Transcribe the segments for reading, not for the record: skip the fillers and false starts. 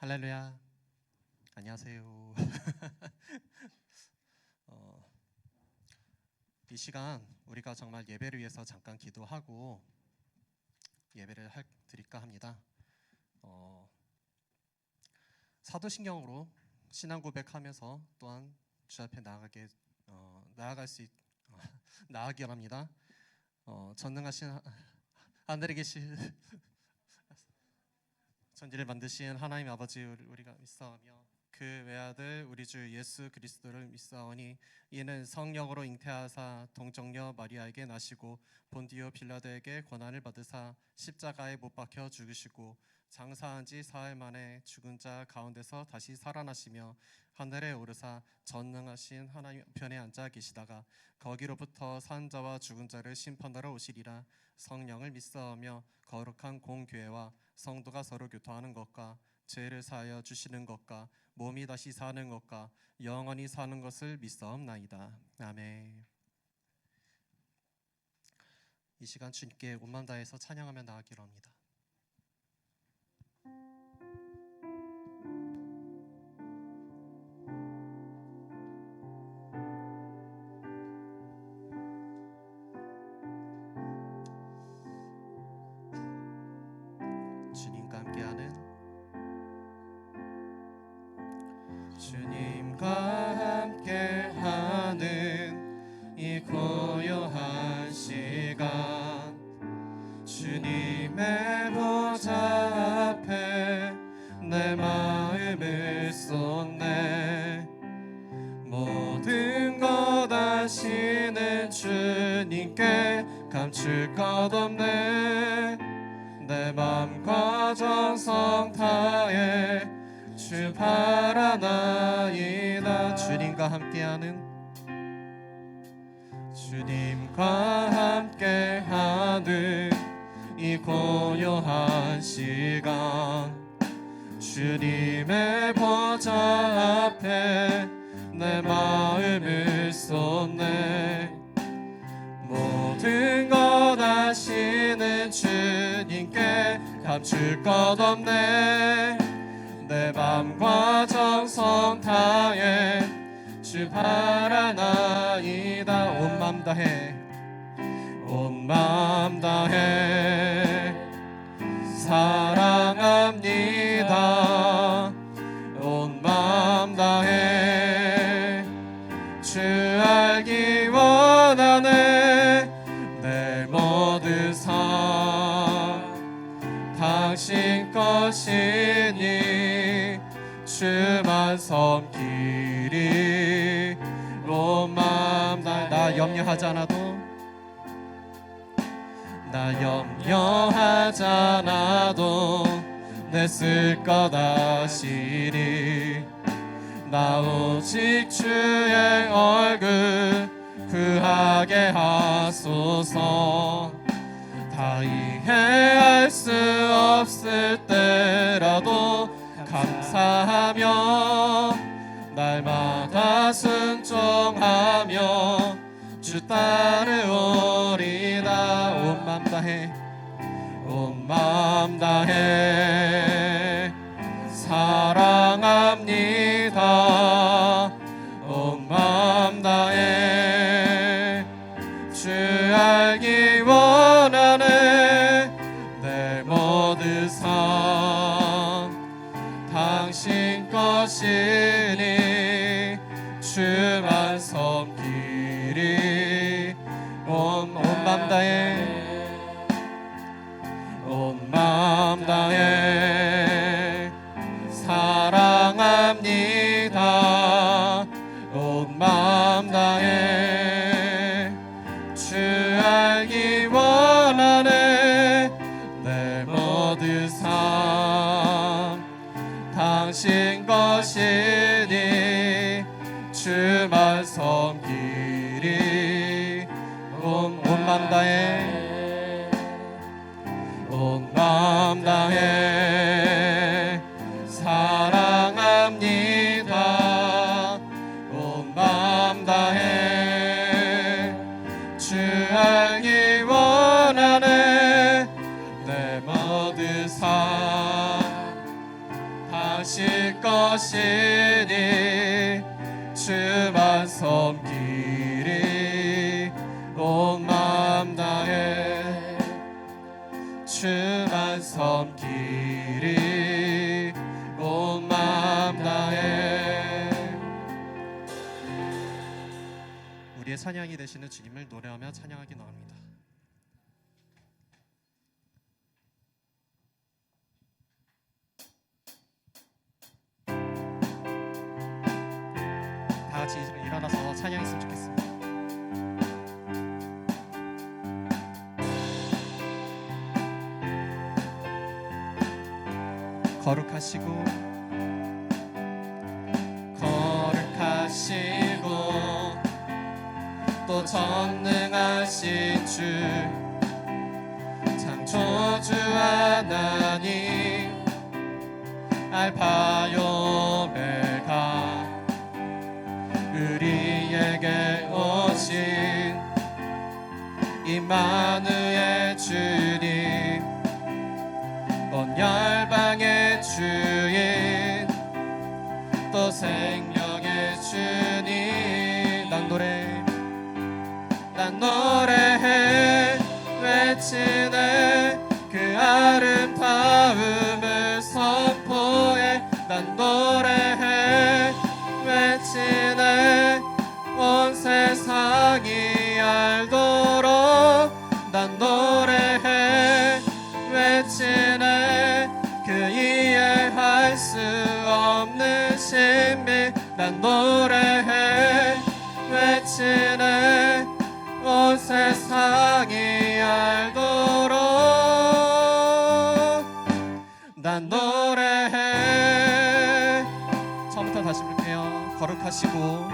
할렐루야. 안녕하세요. 이 시간 우리가 정말 예배를 위해서 잠깐 기도하고 예배를 드릴까 합니다. 사도신경으로 신앙 고백하면서 또한 주 앞에 나아갈 수 나아가기 원합니다. 전능하신 하늘에 계신 천지를 만드신 하나님 아버지, 우리가 믿사오며 그 외아들 우리 주 예수 그리스도를 믿사오니 이는 성령으로 잉태하사 동정녀 마리아에게 나시고 본디오 빌라도에게 고난을 받으사 십자가에 못 박혀 죽으시고 장사한 지 사흘 만에 죽은 자 가운데서 다시 살아나시며 하늘에 오르사 전능하신 하나님 편에 앉아 계시다가 거기로부터 산 자와 죽은 자를 심판하러 오시리라. 성령을 믿사오며 거룩한 공교회와 성도가 서로 교통하는 것과 죄를 사하여 주시는 것과 몸이 다시 사는 것과 영원히 사는 것을 믿사옵나이다. 아멘. 이 시간 주님께 온 마음 다해서 찬양하며 나아가기로 합니다. 주님과 함께하는 이 고요한 시간, 주님의 보좌 앞에 내 마음을 쏟네. 모든 것 아시는 주님께 감출 것 없네. 내 맘과 정성 다해 주 바라나이다. 주님과 함께하는 이 고요한 시간, 주님의 보좌 앞에 내 마음을 쏟네. 모든 것 아시는 주님께 감출 것 없네. 내 맘과 정성 다해 주 바라나이다. 온 맘 다해 사랑합니다. 온 맘 다해 주 알기 원하네. 내 모든 삶 당신 것이니 주만 섬기리. 온 맘 다해 나 염려하지 않아도 내 쓸 것 아시리. 나 오직 주의 얼굴 구하게 하소서. 다 이해할 수 없을 때라도 감사하며 날마다 순종하며 주 따르오리다. 온 맘 다해 사랑합니다. 온 맘 다해 주 알기 원하네. 내 모든 삶 당신 것이니 주만 섬기리. 온 맘 다해 사랑합니다. 온 맘 다해 주 알기 원하네. 내 모든 삶 당신 것이니 주만 섬기리. 온 맘 다해 사랑합니다. 온 맘 다해 주 알기 원하네. 내 모든 삶 당신 것이니 주만 섬기리 온 마음 다해 주만 섬기리 온 마음 다해. 우리의 찬양이 되시는 주님을 노래하며 찬양하기 나옵니다. 다 같이 일어나서 찬양했으면 좋겠습니다. 거룩하시고 또 전능하신 주 창조주 하나님 알파 오메가 우리에게 오신 임마누엘 주님 온 열방의 주인 또 생명의 주님. 난 노래해 외치네 그 아름다움을 선포해. 난 노래해 외치네 온 세상이 알도록. 난 노래해 외치네 그 이해할 수 없는 신비. 난 노래해 외치네 온 세상이 알도록. 난 노래해. 처음부터 다시 볼게요. 거룩하시고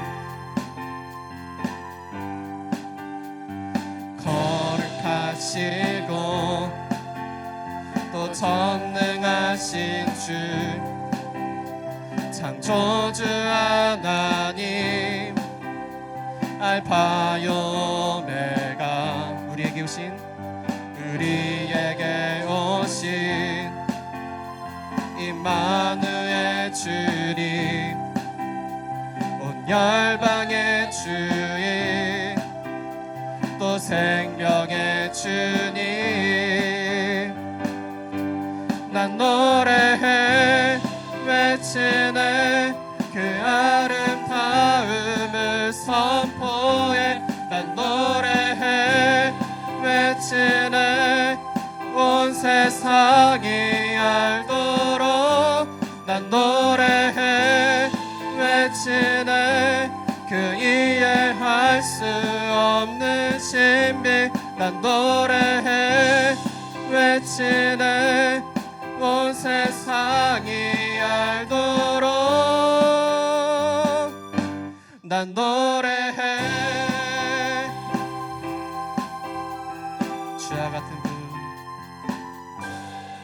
또 전능하신 주 창조주 하나님 알파 오메가 우리에게 오신 임마누엘 주님 온 열방의 주인 또 생명의 주님. 난 노래해 외치네 그 아름다움을 선포해. 난 노래해 외치네 온 세상이 알도록. 난 노래해 외치네 그 이해할 수 없는 신비. 난 노래해 외치네 온 세상이 알도록. 난 노래해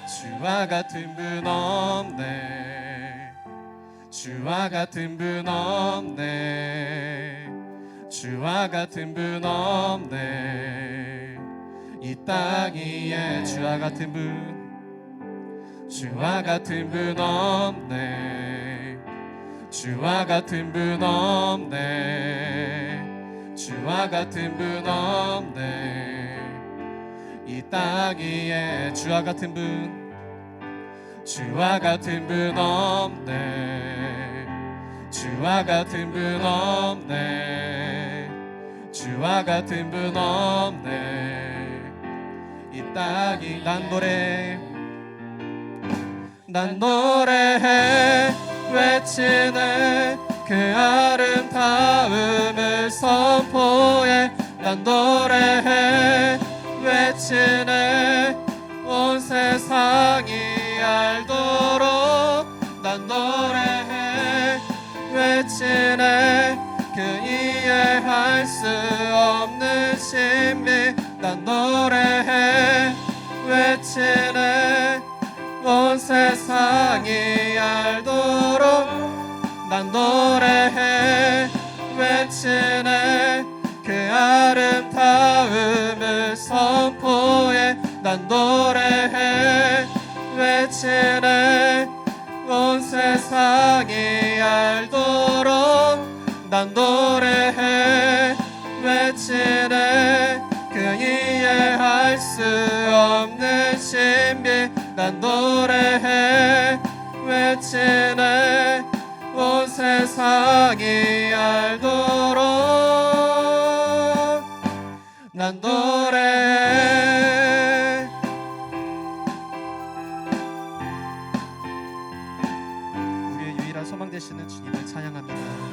주와 같은 분 없네. 주와 같은 분 없네. 주와 같은 분 없네. 이 땅 위에 주와 같은 분 없네. 주와 같은 분 없네. 주와 같은 분 없네. 이 땅 위에 주와 같은 분 없네. 주와 같은 분 없네. 주와 같은 분 없네. 이 땅이. 난 노래해 외치네 그 아름다움을 선포해. 난 노래해 외치네 온 세상이 알도록. 난 노래해 외치네 그 이해할 수 없는 신비. 난 노래해 외치네 온 세상이 알도록. 난 노래해 외치네 그 아름다움을 선포해. 난 노래해 외치네 온 세상이 알도록 난 노래해 외치네. 그 이해할 수 없는 신비 난 노래해 외치네. 온 세상이 알도록 난 노래해. 우리의 유일한 소망 되시는 주님을 찬양합니다.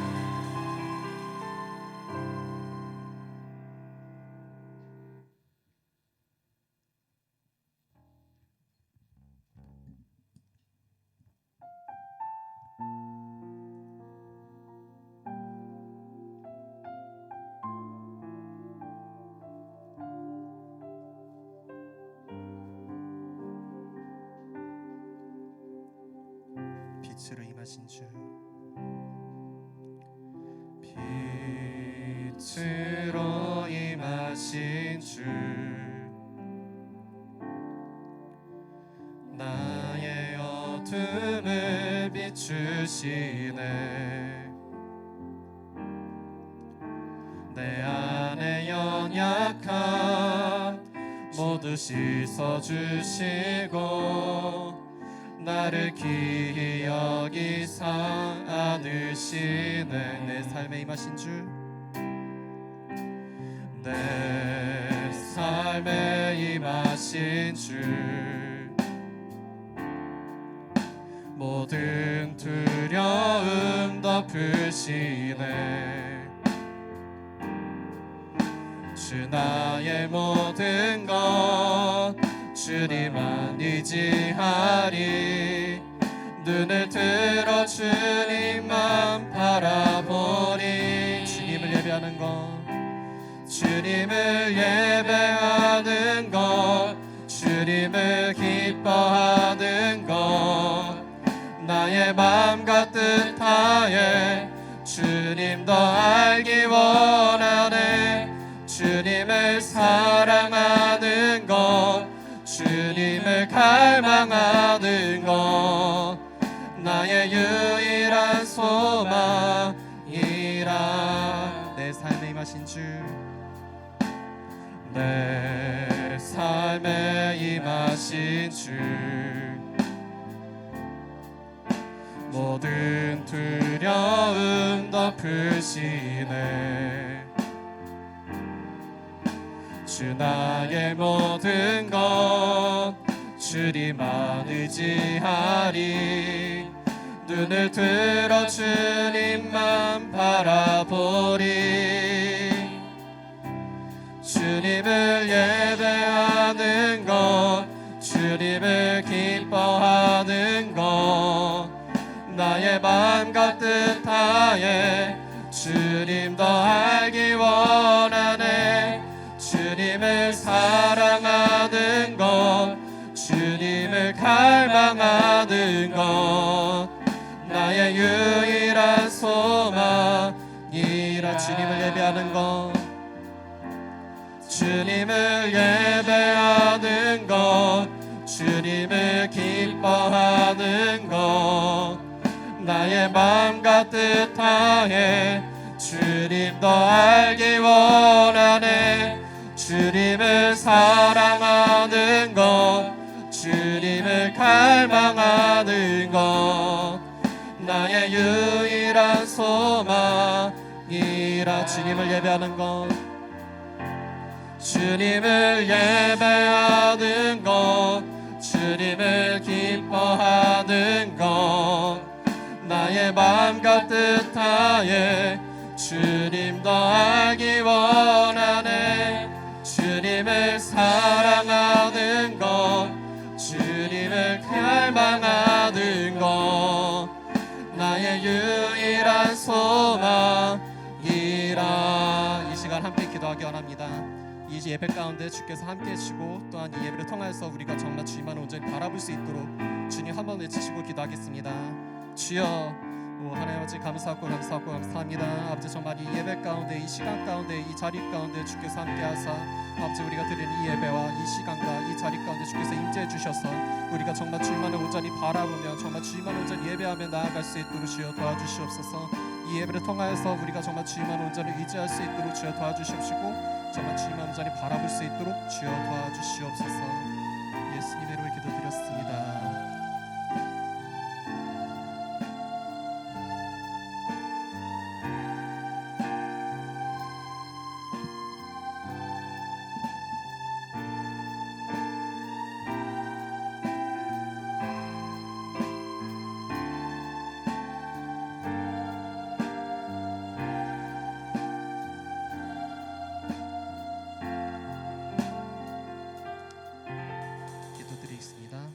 빛으로 임하신 주, 빛으로 임하신 주, 나의 어둠을 비추시네. 내 안에 연약함 모두 씻어주시고 나를 기히 여기사 안으시네. 내 삶에 임하신 주, 내 삶에 임하신 주, 모든 두려움 덮으시네. 주 나의 모든 것 주님만 의지하리. 눈을 들어 주님만 바라보리. 주님을 예배하는 것, 주님을 예배하는 것, 주님을 기뻐하는 것, 나의 마음과 뜻하에 주님 더 알기 원하네. 주님을 사랑하는 것, 주님을 갈망하는 것, 나의 유일한 소망이라. 내 삶에 임하신 주, 내 삶에 임하신 주, 모든 두려움 덮으시네. 주 나의 모든 것 주님만 의지하리. 눈을 들어 주님만 바라보리. 주님을 예배하는 것, 주님을 기뻐하는 것, 나의 마음과 뜻하에 주님 더 알기 원하네. 주님을 사랑하는 것, 주님을 갈망하는 것, 나의 유일한 소망이라. 주님을 예배하는 것, 주님을 예배하는 것, 주님을 기뻐하는 것, 나의 마음과 뜻하에 주님 더 알기 원하네. 주님을 사랑하는 것, 주님을 갈망하는 것, 나의 유일한 소망이라. 주님을 예배하는 것, 주님을 예배하는 것, 주님을 기뻐하는 것, 나의 마음과 뜻하에 주님 더 알기 원하네. 주님을 사랑하는 것, 주님을 갈망하는 것, 나의 유일한 소망이라. 이 시간 함께 기도하기 원합니다. 이 예배 가운데 주께서 함께 해주시고 또한 이 예배를 통해서 우리가 정말 주님만을 온전히 바라볼 수 있도록 주님 한번 외치시고 기도하겠습니다. 주여, 오 하나님 아버지 감사하고 감사하고 감사합니다. 아버지 정말 이 예배 가운데 이 시간 가운데 이 자리 가운데 주께서 함께하사 아버지 우리가 드리는 이 예배와 이 시간과 이 자리 가운데 주께서 임재해 주셔서 우리가 정말 주님만을 온전히 바라보며 정말 주님만을 온전히 예배하며 나아갈 수 있도록 주여 도와주시옵소서. 이 예배를 통하여서 우리가 정말 주님만을 온전히 의지할 수 있도록 주여 도와주시옵시고 정말 주님만을 온전히 바라볼 수 있도록 주여 도와주시옵소서. 예수님의 이름으로 기도드렸습니다. 기도드리겠습니다.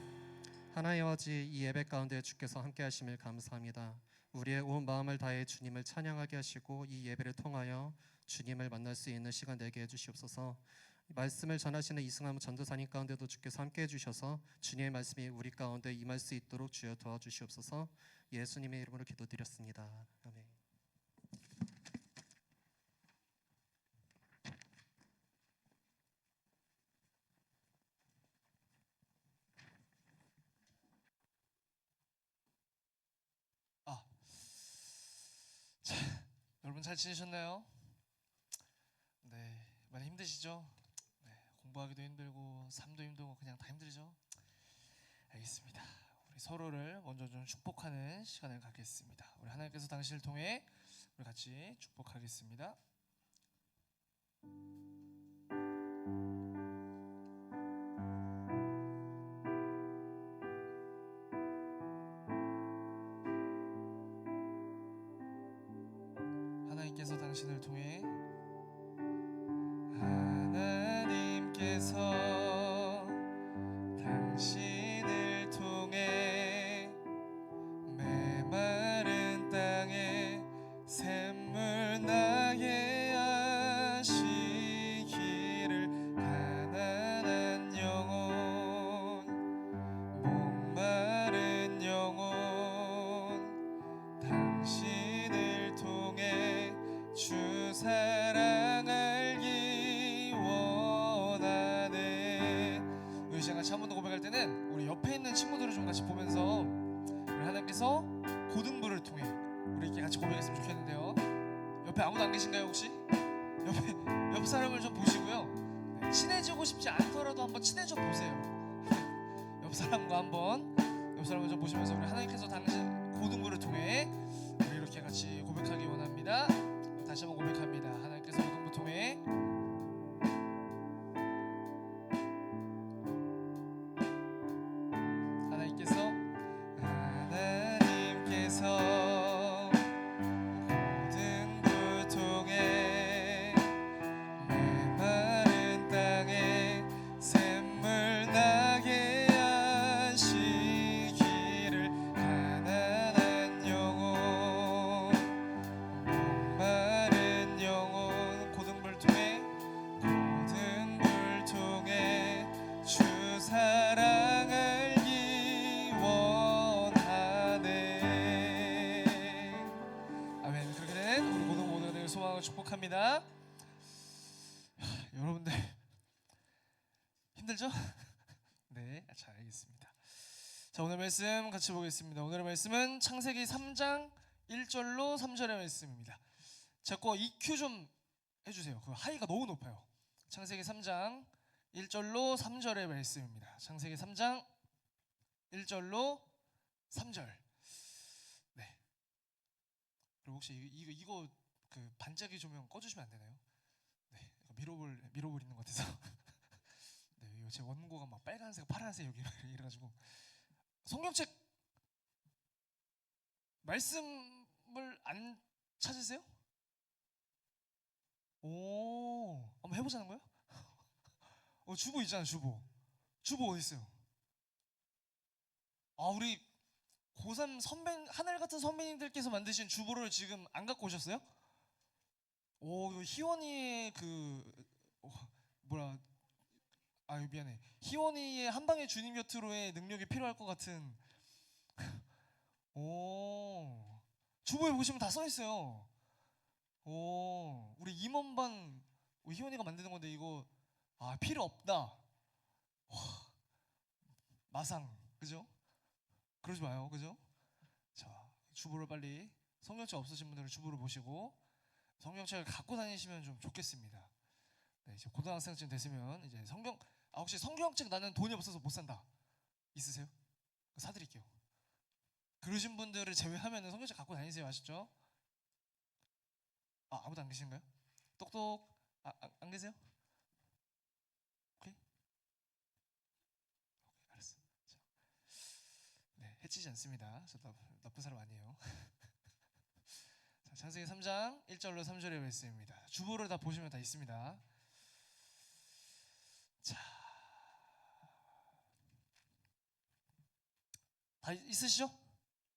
하나님 아버지 이 예배 가운데 주께서 함께 하심을 감사합니다. 우리의 온 마음을 다해 주님을 찬양하게 하시고 이 예배를 통하여 주님을 만날 수 있는 시간 되게 해주시옵소서. 말씀을 전하시는 이승함 전도사님 가운데도 주께서 함께 해주셔서 주님의 말씀이 우리 가운데 임할 수 있도록 주여 도와주시옵소서. 예수님의 이름으로 기도드렸습니다. 아멘. 아, 자, 여러분 잘 지내셨나요? 네, 많이 힘드시죠? 네, 공부하기도 힘들고 삶도 힘들고 그냥 다 힘들죠? 알겠습니다. 우리 서로를 먼저 좀 축복하는 시간을 갖겠습니다. 우리 하나님께서 당신을 통해 우리 같이 축복하겠습니다. 하나님께서 당신을 통해 하나님께서 당신을 통해 메마른 땅에 샘물 나게 하시기를 가난한 영혼 목마른 영혼 당신을 통해 주 사랑 알기 원하네. 우리 시간 같이 한 번 더 고백할 때는 우리 옆에 있는 친구들을 좀 같이 보면서 우리 하나님께서 고등부를 통해 우리 이렇게 같이 고백했으면 좋겠는데요. 옆에 아무도 안 계신가요 혹시? 옆 사람을 좀 보시고요. 네, 친해지고 싶지 않더라도 한번 친해져 보세요. 옆 사람과 한번 옆 사람을 좀 보시면서 우리 하나님께서 당신 고등부를 통해 우리 이렇게 같이 고백하기 원합니다. 다시 한번 고백합니다. 하나님께서 고등부 통해 하나님께서 고등부 통해 메마른 땅에 샘물 나게 하시기를 가난한 영혼 목마른 영혼 고등불 통해 주 사랑 알기 원하네. 아멘. 그렇게 된 우리 모든 모두의 소망을 축복합니다. 여러분들 힘들죠? 네, 잘 알겠습니다. 자, 오늘 말씀 같이 보겠습니다. 오늘의 말씀은 창세기 3장 1절로 3절의 말씀입니다. 제 거 EQ 좀 해주세요. 그 하이가 너무 높아요. 창세기 3장 1절로 3절의 말씀입니다. 창세기 3장 1절로 3절. 네. 그리고 혹시 이거 그 반짝이 조명 꺼주시면 안 되나요? 네. 미로볼 있는 것 같아서. 네. 이거 제 원고가 막 빨간색, 파란색 여기 이래가지고 성경책 말씀을 안 찾으세요? 오, 한번 해보자는 거예요? 주보 있잖아요, 주보. 주보 어디 있어요? 아, 우리 고3 선배, 하늘 같은 선배님들께서 만드신 주보를 지금 안 갖고 오셨어요? 오, 이거 희원이의 미안해. 희원이의 한방의 주님 곁으로의 능력이 필요할 것 같은. 오, 주보에 보시면 다 써 있어요. 오, 우리 임원반 희원이가 만드는 건데 이거 필요 없다. 와, 마상, 그죠? 그러지 마요, 그죠? 자, 주보를 빨리 성경책 없으신 분들은 주보를 보시고 성경책을 갖고 다니시면 좀 좋겠습니다. 네, 이제 고등학생쯤 됐으면 이제 혹시 성경책 나는 돈이 없어서 못 산다 있으세요? 사드릴게요. 그러신 분들을 제외하면 성경책 갖고 다니세요. 아시죠? 아무도 안 계신가요? 똑똑 안 계세요? 오케이, 알았어. 자, 네, 해치지 않습니다. 저 나쁜 사람 아니에요. 자, 창세기 3장 1절로 3절의 말씀입니다. 주보를 다 보시면 다 있습니다. 자, 다 있으시죠?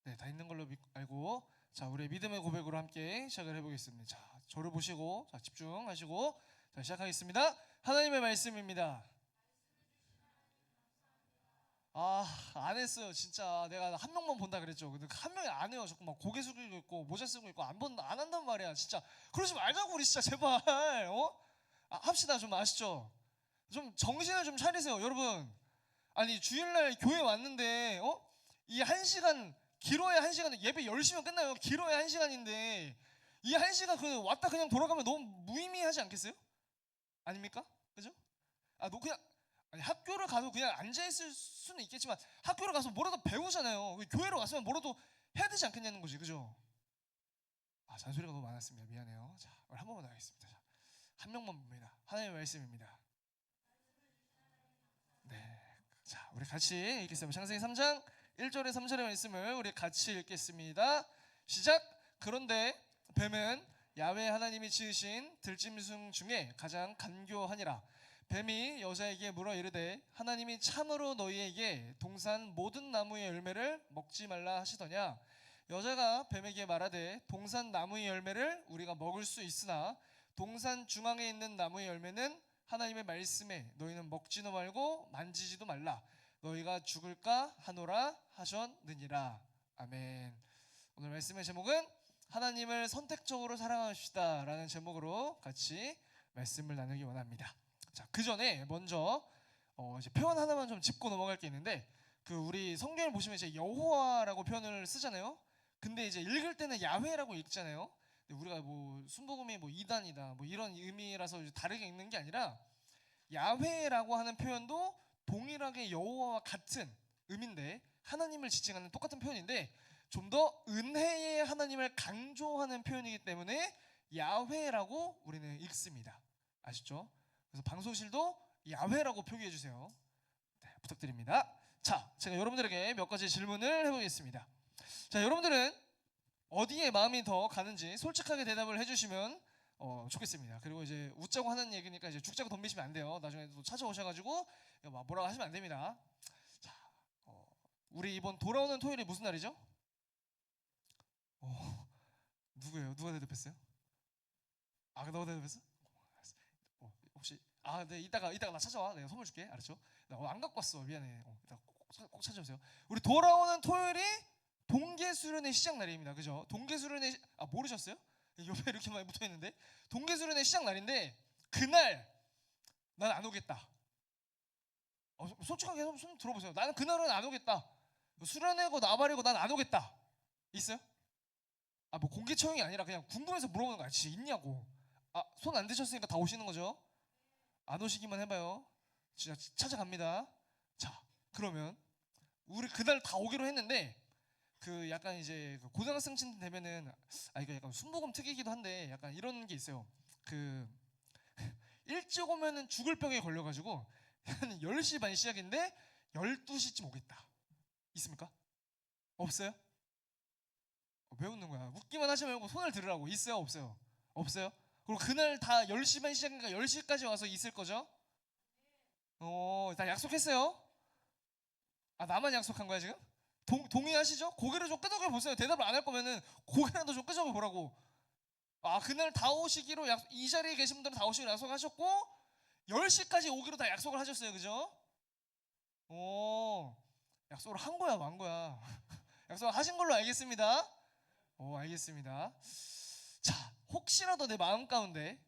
네, 다 있는 걸로 알고, 자, 우리 믿음의 고백으로 함께 시작을 해보겠습니다. 자, 저를 보시고, 자, 집중하시고, 자, 시작하겠습니다. 하나님의 말씀입니다. 안 했어요. 진짜 내가 한 명만 본다 그랬죠. 근데 한 명이 안 해요. 자꾸 막 고개 숙이고 있고 모자 쓰고 있고 안 한단 말이야. 진짜 그러지 말자고 우리 진짜 제발. 합시다. 좀 아시죠? 좀 정신을 좀 차리세요, 여러분. 아니 주일날 교회 왔는데 이 1시간, 길어야 1시간, 예배 10시면 끝나요. 길어야 1시간인데 이 1시간 그 왔다 그냥 돌아가면 너무 무의미하지 않겠어요? 아닙니까? 그죠? 너 그냥 학교를 가서 그냥 앉아있을 수는 있겠지만 학교를 가서 뭐라도 배우잖아요. 교회로 왔으면 뭐라도 해야 되지 않겠냐는 거지, 그죠? 잔소리가 너무 많았습니다. 미안해요. 자, 한 번만 더 하겠습니다. 자, 한 명만 봅니다. 하나님의 말씀입니다. 네, 자, 우리 같이 읽겠습니다. 창세기 3장 1절에 3절의 말씀을 우리 같이 읽겠습니다. 시작. 그런데 뱀은 야훼 하나님이 지으신 들짐승 중에 가장 간교하니라. 뱀이 여자에게 물어 이르되 하나님이 참으로 너희에게 동산 모든 나무의 열매를 먹지 말라 하시더냐. 여자가 뱀에게 말하되 동산 나무의 열매를 우리가 먹을 수 있으나 동산 중앙에 있는 나무의 열매는 하나님의 말씀에 너희는 먹지도 말고 만지지도 말라. 너희가 죽을까 하노라 하셨느니라. 아멘. 오늘 말씀의 제목은 하나님을 선택적으로 사랑합시다 라는 제목으로 같이 말씀을 나누기 원합니다. 자, 그 전에 먼저 이제 표현 하나만 좀 짚고 넘어갈 게 있는데, 그 우리 성경을 보시면 이제 여호와라고 표현을 쓰잖아요. 근데 이제 읽을 때는 야훼라고 읽잖아요. 근데 우리가 뭐 순복음이 뭐 이단이다 뭐 이런 의미라서 다르게 읽는 게 아니라 야훼라고 하는 표현도 동일하게 여호와와 같은 의미인데 하나님을 지칭하는 똑같은 표현인데 좀 더 은혜의 하나님을 강조하는 표현이기 때문에 야훼라고 우리는 읽습니다. 아시죠? 그래서 방송실도 야훼라고 표기해 주세요. 네, 부탁드립니다. 자, 제가 여러분들에게 몇 가지 질문을 해보겠습니다. 자, 여러분들은 어디에 마음이 더 가는지 솔직하게 대답을 해주시면 좋겠습니다. 그리고 이제 웃자고 하는 얘기니까 이제 죽자고 덤비시면 안 돼요. 나중에 또 찾아오셔가지고 뭐라고 하시면 안 됩니다. 자, 우리 이번 돌아오는 토요일이 무슨 날이죠? 누구예요? 누가 대답했어요? 너가 대답했어? 혹시 네, 이따가 나 찾아와. 내가 선물 줄게. 알았죠? 나 안 갖고 왔어. 미안해. 이따 꼭 찾아오세요. 우리 돌아오는 토요일이 동계수련의 시작 날입니다. 그죠? 동계수련의 모르셨어요? 옆에 이렇게 많이 붙어 있는데 동계수련의 시작 날인데 그날 난 안 오겠다. 솔직하게 손 들어보세요. 나는 그날은 안 오겠다. 수련회고 나발이고 난 안 오겠다. 있어요? 뭐 공개 처형이 아니라 그냥 궁금해서 물어보는 거야. 진짜 있냐고. 손 안 드셨으니까 다 오시는 거죠? 안 오시기만 해봐요. 진짜 찾아갑니다. 자, 그러면 우리 그날 다 오기로 했는데 그 약간 이제 고등학생쯤 되면은 이거 약간 순복음 특이기도 한데 약간 이런 게 있어요. 그 일찍 오면은 죽을 병에 걸려가지고 한 10시 반 시작인데 12시쯤 오겠다. 있습니까? 없어요? 왜 웃는 거야? 웃기만 하지 말고 손을 들으라고. 있어요? 없어요? 없어요? 그리고 그날 다 10시 반 시작이니까 10시까지 와서 있을 거죠? 다 약속했어요? 나만 약속한 거야 지금? 동의하시죠? 고개를 좀 끄덕여 보세요. 대답을 안 할 거면은 고개라도 좀 끄덕여 보라고. 그날 다 오시기로 이 자리에 계신 분들은 다 오시기로 약속하셨고 10시까지 오기로 다 약속을 하셨어요. 그죠? 약속을 한 거야 만 거야? 약속을 하신 걸로 알겠습니다. 알겠습니다. 자, 혹시라도 내 마음 가운데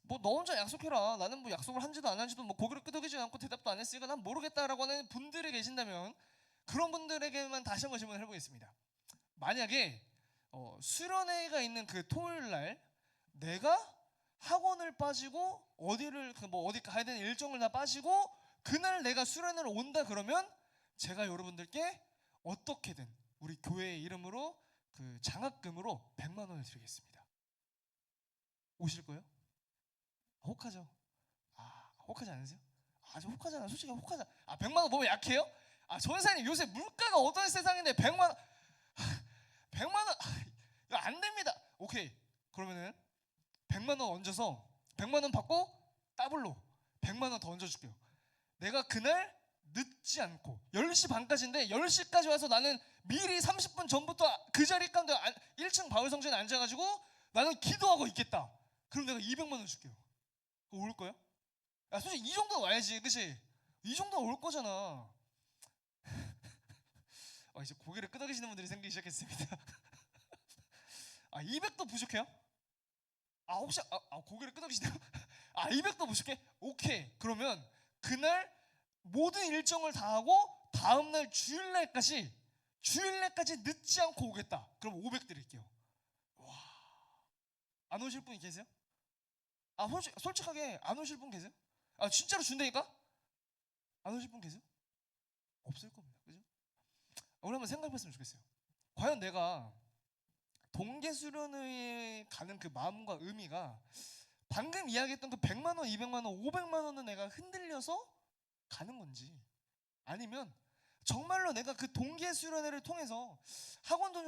뭐 너 혼자 약속해라. 나는 뭐 약속을 한지도 안 한지도 뭐 고개를 끄덕이지 않고 대답도 안 했으니까 난 모르겠다라고 하는 분들이 계신다면 그런 분들에게만 다시 한번 질문을 해보겠습니다. 만약에 수련회가 있는 그 토요일 날 내가 학원을 빠지고 어디를 어디 가야 되는 일정을 다 빠지고 그날 내가 수련회를 온다 그러면 제가 여러분들께 어떻게든 우리 교회의 이름으로 그 장학금으로 100만 원을 드리겠습니다. 오실 거예요? 혹하죠? 혹하지 않으세요? 저 혹하잖아. 솔직히 혹하자. 100만 원 너무 약해요? 전사님 요새 물가가 어떤 세상인데 100만 원 100만 원 이거 안 됩니다. 오케이. 그러면은 100만 원 얹어서 100만 원 받고 더블로 100만 원 더 얹어줄게요. 내가 그날 늦지 않고 10시 반까지인데 10시까지 와서 나는 미리 30분 전부터 그 자리 가운데 1층 바울성전에 앉아가지고 나는 기도하고 있겠다. 그럼 내가 200만 원 줄게요. 그거 올 거야? 솔직히 이 정도는 와야지, 그치? 이 정도는 올 거잖아. 이제 고개를 끄덕이시는 분들이 생기기 시작했습니다. 200도 부족해요? 혹시 고개를 끄덕이시네요. 200도 부족해? 오케이. 그러면 그날 모든 일정을 다 하고 다음날 주일날까지 늦지 않고 오겠다. 그럼 500 드릴게요. 와, 안 오실 분이 계세요? 솔직하게 안 오실 분 계세요? 진짜로 준다니까? 안 오실 분 계세요? 없을 겁니다. 그죠? 우리 한번 생각해봤으면 좋겠어요. 과연 내가 동계수련회에 가는 그 마음과 의미가 방금 이야기했던 그 100만 원, 200만 원, 500만 원은 내가 흔들려서 가는 건지, 아니면 정말로 내가 그 동계수련회를 통해서 학원도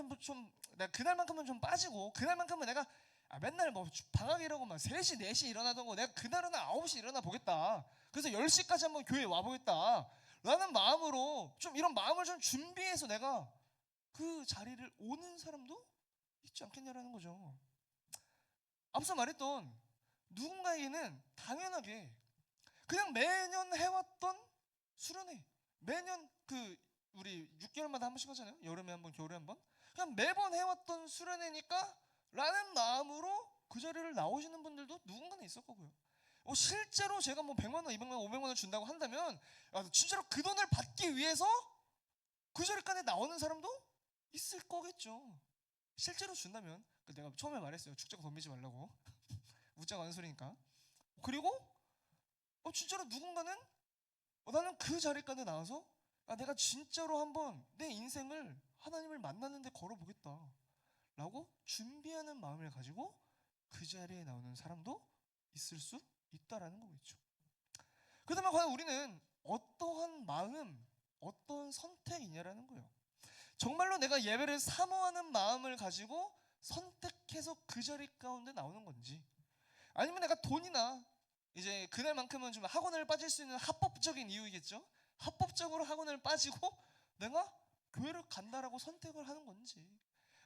내가 그날만큼은 좀 빠지고 그날만큼은 내가 맨날 뭐 방학이라고 막 3시, 4시 일어나던 거 내가 그날은 9시 일어나 보겠다. 그래서 10시까지 한번 교회에 와 보겠다 라는 마음으로 좀 이런 마음을 좀 준비해서 내가 그 자리를 오는 사람도 있지 않겠냐라는 거죠. 앞서 말했던 누군가에게는 당연하게 그냥 매년 해왔던 수련회, 매년 우리 6개월마다 한 번씩 하잖아요. 여름에 한 번, 겨울에 한 번. 그냥 매번 해왔던 수련회니까 라는 마음으로 그 자리를 나오시는 분들도 누군가는 있을 거고요. 실제로 제가 뭐 100만 원, 200만 원, 500만 원 준다고 한다면 진짜로 그 돈을 받기 위해서 그 자리까지 나오는 사람도 있을 거겠죠. 실제로 준다면. 내가 처음에 말했어요. 죽자고 덤비지 말라고. 웃자고 하는 소리니까. 그리고 진짜로 누군가는 나는 그 자리까지 나와서 내가 진짜로 한번 내 인생을 하나님을 만나는데 걸어보겠다 라고 준비하는 마음을 가지고 그 자리에 나오는 사람도 있을 수 있다라는 거겠죠. 그렇다면 과연 우리는 어떠한 마음, 어떤 선택이냐라는 거예요. 정말로 내가 예배를 사모하는 마음을 가지고 선택해서 그 자리 가운데 나오는 건지, 아니면 내가 돈이나 이제 그날만큼은 좀 학원을 빠질 수 있는 합법적인 이유이겠죠. 합법적으로 학원을 빠지고 내가 교회를 간다라고 선택을 하는 건지,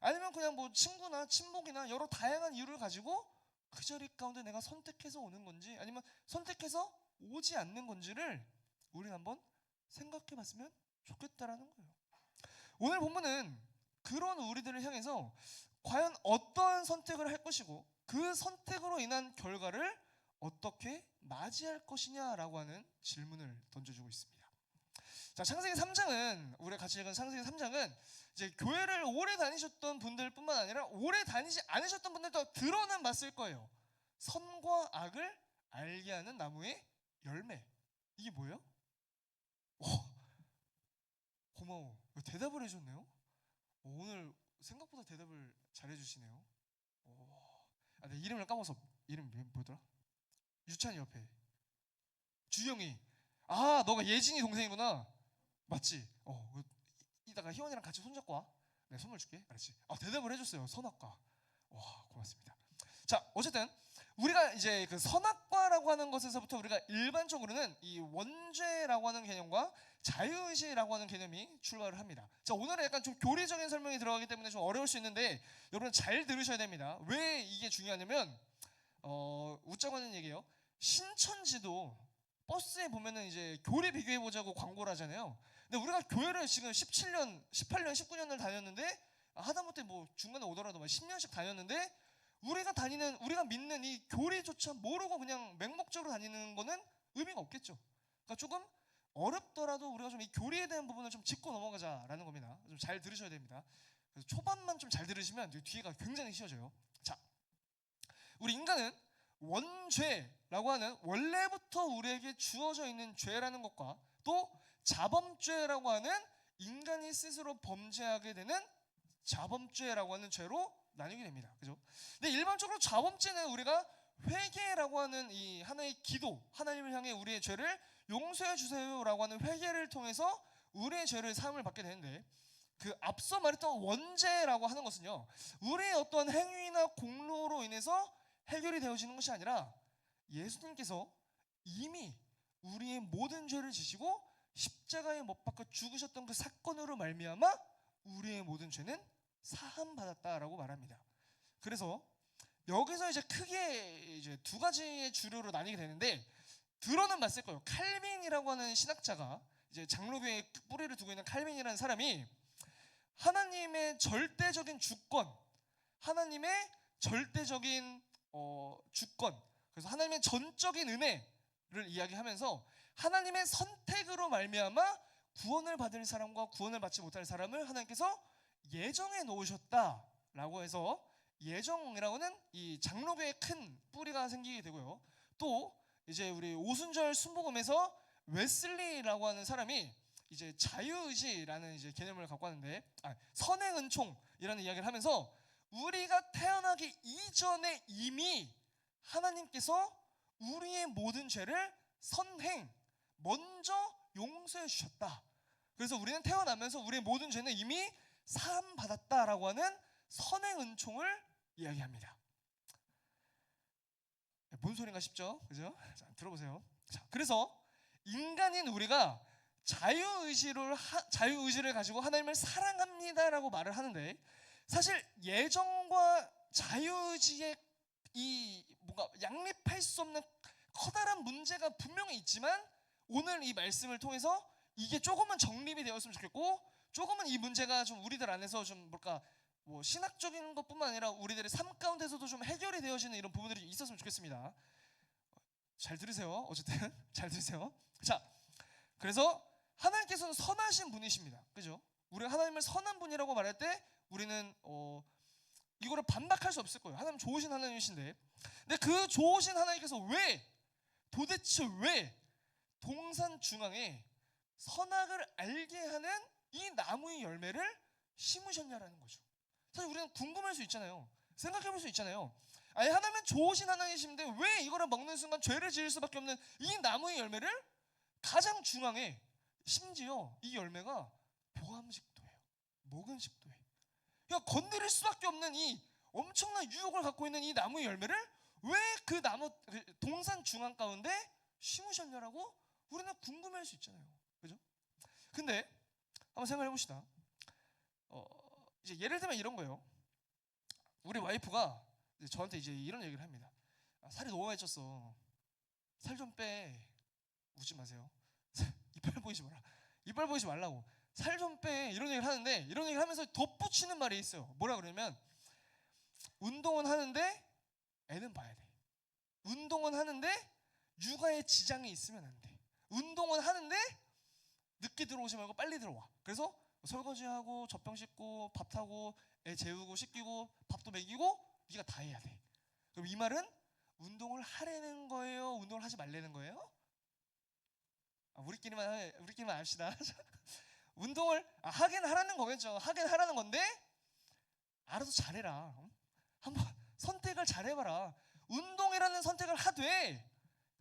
아니면 그냥 뭐 친구나 친목이나 여러 다양한 이유를 가지고 그 자리 가운데 내가 선택해서 오는 건지, 아니면 선택해서 오지 않는 건지를 우리는 한번 생각해 봤으면 좋겠다라는 거예요. 오늘 본문은 그런 우리들을 향해서 과연 어떠한 선택을 할 것이고 그 선택으로 인한 결과를 어떻게 맞이할 것이냐라고 하는 질문을 던져주고 있습니다. 자, 창세기 3장은 우리가 같이 읽은 창세기 3장은 이제 교회를 오래 다니셨던 분들뿐만 아니라 오래 다니지 않으셨던 분들도 들어는 봤을 거예요. 선과 악을 알게 하는 나무의 열매. 이게 뭐예요? 고마워. 대답을 해줬네요. 오늘 생각보다 대답을 잘해주시네요. 내 이름을 까먹어서. 이름 뭐더라? 유찬이 옆에 주영이. 너가 예진이 동생이구나. 맞지? 이따가 희원이랑 같이 손잡고 와. 내가 선물 줄게. 알았지? 대답을 해줬어요. 선악과. 와, 고맙습니다. 자, 어쨌든 우리가 이제 그 선악과라고 하는 것에서부터 우리가 일반적으로는 이 원죄라고 하는 개념과 자유의지라고 하는 개념이 출발을 합니다. 자, 오늘은 약간 좀 교리적인 설명이 들어가기 때문에 좀 어려울 수 있는데 여러분 잘 들으셔야 됩니다. 왜 이게 중요하냐면 웃자고 하는 얘기예요. 신천지도 버스에 보면은 이제 교리 비교해 보자고 광고를 하잖아요. 근데 우리가 교회를 지금 18년, 19년을 다녔는데 하다못해 뭐 중간에 오더라도 막 10년씩 다녔는데 우리가 믿는 이 교리조차 모르고 그냥 맹목적으로 다니는 거는 의미가 없겠죠. 그러니까 조금 어렵더라도 우리가 좀 이 교리에 대한 부분을 좀 짚고 넘어가자라는 겁니다. 좀 잘 들으셔야 됩니다. 그래서 초반만 좀 잘 들으시면 뒤에가 굉장히 쉬워져요. 자, 우리 인간은 원죄라고 하는 원래부터 우리에게 주어져 있는 죄라는 것과 또 자범죄라고 하는 인간이 스스로 범죄하게 되는 자범죄라고 하는 죄로 나뉘게 됩니다. 그죠? 근데 일반적으로 자범죄는 우리가 회개라고 하는 이 하나의 기도, 하나님을 향해 우리의 죄를 용서해 주세요라고 하는 회개를 통해서 우리의 죄를 사함을 받게 되는데, 그 앞서 말했던 원죄라고 하는 것은요, 우리의 어떠한 행위나 공로로 인해서 해결이 되어지는 것이 아니라 예수님께서 이미 우리의 모든 죄를 지시고 십자가에 못 박혀 죽으셨던 그 사건으로 말미암아 우리의 모든 죄는 사함 받았다라고 말합니다. 그래서 여기서 이제 크게 이제 두 가지의 주류로 나뉘게 되는데, 들어는 봤을 거예요. 칼빈이라고 하는 신학자가, 이제 장로교에 뿌리를 두고 있는 칼빈이라는 사람이 하나님의 절대적인 주권, 하나님의 절대적인 주권, 그래서 하나님의 전적인 은혜를 이야기하면서 하나님의 선택으로 말미암아 구원을 받을 사람과 구원을 받지 못할 사람을 하나님께서 예정해 놓으셨다라고 해서 예정이라고는 이 장로교의 큰 뿌리가 생기게 되고요. 또 이제 우리 오순절 순복음에서 웨슬리라고 하는 사람이 이제 자유의지라는 이제 개념을 갖고 왔는데, 선행 은총이라는 이야기를 하면서 우리가 태어나기 이전에 이미 하나님께서 우리의 모든 죄를 먼저 용서해 주셨다. 그래서 우리는 태어나면서 우리의 모든 죄는 이미 사함 받았다라고 하는 선행 은총을 이야기합니다. 뭔 소린가 싶죠? 그죠? 자, 들어보세요. 자, 그래서 인간인 우리가 자유의지를 가지고 하나님을 사랑합니다라고 말을 하는데, 사실 예정과 자유의지의 이 뭔가 양립할 수 없는 커다란 문제가 분명히 있지만, 오늘 이 말씀을 통해서 이게 조금은 정립이 되었으면 좋겠고, 조금은 이 문제가 좀 우리들 안에서 좀 뭐 신학적인 것뿐만 아니라 우리들의 삶 가운데서도 좀 해결이 되어지는 이런 부분들이 있었으면 좋겠습니다. 잘 들으세요. 어쨌든 잘 들으세요. 자, 그래서 하나님께서는 선하신 분이십니다. 그죠? 우리가 하나님을 선한 분이라고 말할 때 우리는 이거를 반박할 수 없을 거예요. 하나님 좋으신 하나님이신데, 근데 그 좋으신 하나님께서 도대체 왜 동산 중앙에 선악을 알게 하는 이 나무의 열매를 심으셨냐라는 거죠. 사실 우리는 궁금할 수 있잖아요. 생각해 볼 수 있잖아요. 아니, 하나님은 좋으신 하나님이신데 왜 이거를 먹는 순간 죄를 지을 수밖에 없는 이 나무의 열매를 가장 중앙에, 심지어 이 열매가 보암식도예요. 목은식도예요. 그러니까 건드릴 수밖에 없는 이 엄청난 유혹을 갖고 있는 이 나무의 열매를 왜 그 동산 중앙 가운데 심으셨냐라고 우리는 궁금할 수 있잖아요. 그죠? 근데 한번 생각해 봅시다. 이제 예를 들면 이런 거예요. 우리 와이프가 이제 저한테 이제 이런 얘기를 합니다. 살이 너무 많이 쪘어. 살 좀 빼. 웃지 마세요. 이빨 보이지 마라. 이빨 보이지 말라고. 살 좀 빼. 이런 얘기를 하는데, 이런 얘기를 하면서 덧붙이는 말이 있어요. 뭐라 그러냐면, 운동은 하는데 애는 봐야 돼. 운동은 하는데 육아에 지장이 있으면 안 돼. 운동은 하는데 늦게 들어오지 말고 빨리 들어와. 그래서 설거지하고 젖병 씻고 밥 타고 애 재우고 씻기고 밥도 먹이고 네가 다 해야 돼. 그럼 이 말은 운동을 하라는 거예요? 운동을 하지 말라는 거예요? 우리끼리만 합시다. 운동을 하긴 하라는 거겠죠. 하긴 하라는 건데 알아서 잘해라. 한번 선택을 잘해봐라. 운동이라는 선택을 하되